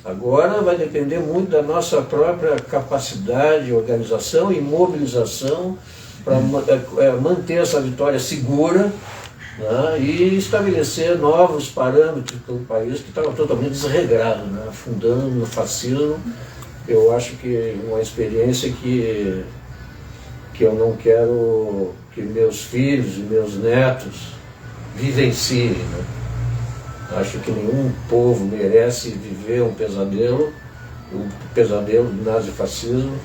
Agora vai depender muito da nossa própria capacidade, organização e mobilização para manter essa vitória segura, né? E estabelecer novos parâmetros para um país que estava totalmente desregrado, né? Afundando no fascismo. Eu acho que uma experiência que eu não quero que meus filhos e meus netos vivenciem, né? Acho que nenhum povo merece viver um pesadelo do nazifascismo.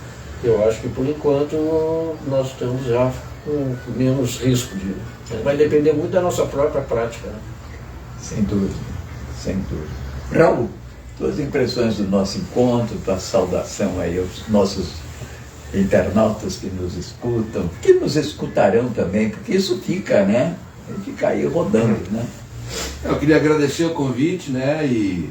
Eu acho que por enquanto nós estamos já com menos risco de... Mas vai depender muito da nossa própria prática, né? Sem dúvida, sem dúvida. Raul, tuas impressões do nosso encontro, tua saudação aí aos nossos internautas que nos escutam, que nos escutarão também, porque isso fica, né? Fica aí rodando, né? Eu queria agradecer o convite, né? E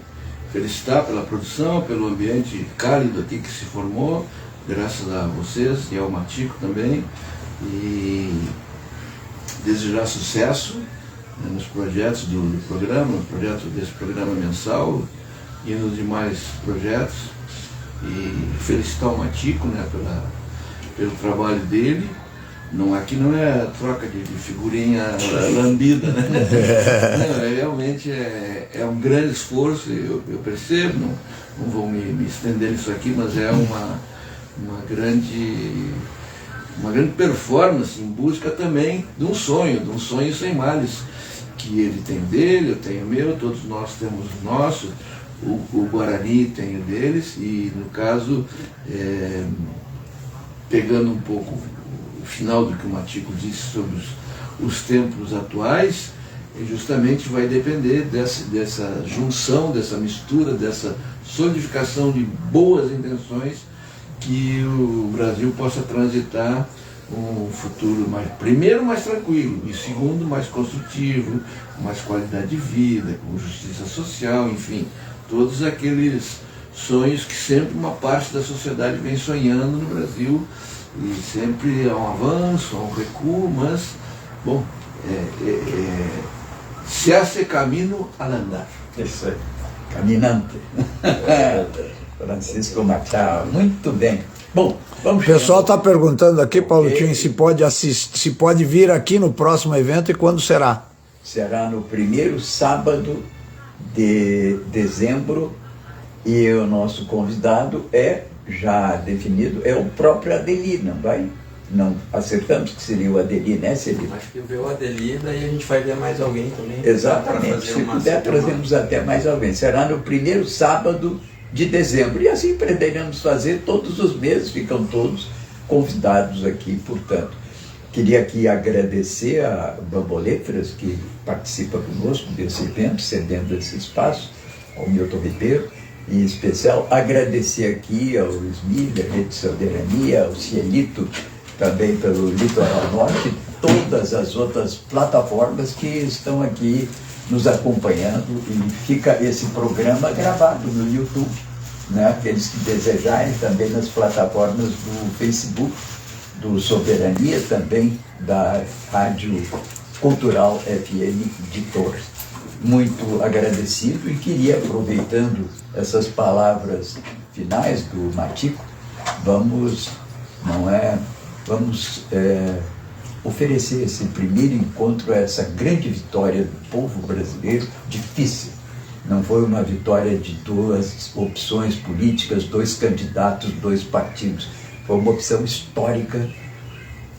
felicitar pela produção, pelo ambiente cálido aqui que se formou, graças a vocês e ao Matico também. E desejar sucesso, né, nos projetos do programa, no projeto desse programa mensal e nos demais projetos. E felicitar o Matico, né, pelo trabalho dele. Aqui não é troca de figurinha lambida, né? Realmente é um grande esforço, eu percebo, não vou me estender nisso aqui, mas é uma grande performance em busca também de um sonho sem males, que ele tem dele, eu tenho o meu, todos nós temos o nosso. O Guarani tem o deles, e no caso, pegando um pouco o final do que o Matico disse sobre os tempos atuais, justamente vai depender dessa junção, dessa mistura, dessa solidificação de boas intenções, que o Brasil possa transitar um futuro primeiro mais tranquilo, e segundo mais construtivo, com mais qualidade de vida, com justiça social, enfim, todos aqueles sonhos que sempre uma parte da sociedade vem sonhando no Brasil, e sempre há um avanço, há um recuo, mas, bom, se hace caminho al andar. Isso aí, caminante. Francisco Machado, muito bem. Bom, vamos. O pessoal está perguntando aqui, Paulo Tim, se pode vir aqui no próximo evento e quando será? Será no primeiro sábado de dezembro, e o nosso convidado já definido, é o próprio Adeli, não vai? Não acertamos que seria o Adeli, né, Celino? Acho que veio o Adeli, daí a gente vai ver mais alguém também. Exatamente, se puder trazemos até mais alguém. Será no primeiro sábado de dezembro, e assim pretendemos fazer todos os meses, ficam todos convidados aqui, portanto. Queria aqui agradecer a Bamboletras, que participa conosco desse evento, cedendo esse espaço, ao Milton Ribeiro, em especial agradecer aqui ao Luiz Miller, Rede Soberania, ao Cielito, também pelo Litoral Norte, todas as outras plataformas que estão aqui nos acompanhando, e fica esse programa gravado no YouTube, né? Aqueles que desejarem, também nas plataformas do Facebook, do Soberania, também da Rádio Cultural FM de Torres. Muito agradecido, e queria, aproveitando essas palavras finais do Matico, vamos oferecer esse primeiro encontro, essa grande vitória do povo brasileiro, difícil. Não foi uma vitória de duas opções políticas, dois candidatos, dois partidos. Foi uma opção histórica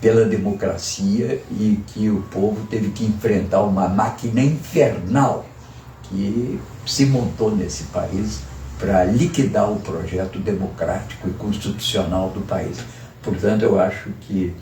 pela democracia, e que o povo teve que enfrentar uma máquina infernal que se montou nesse país para liquidar o projeto democrático e constitucional do país. Portanto, eu acho que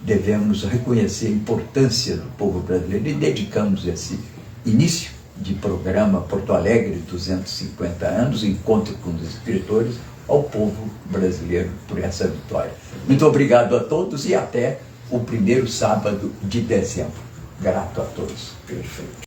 devemos reconhecer a importância do povo brasileiro, e dedicamos esse início de programa Porto Alegre 250 anos, encontro com os escritores, ao povo brasileiro por essa vitória. Muito obrigado a todos, e até o primeiro sábado de dezembro. Grato a todos. Perfeito.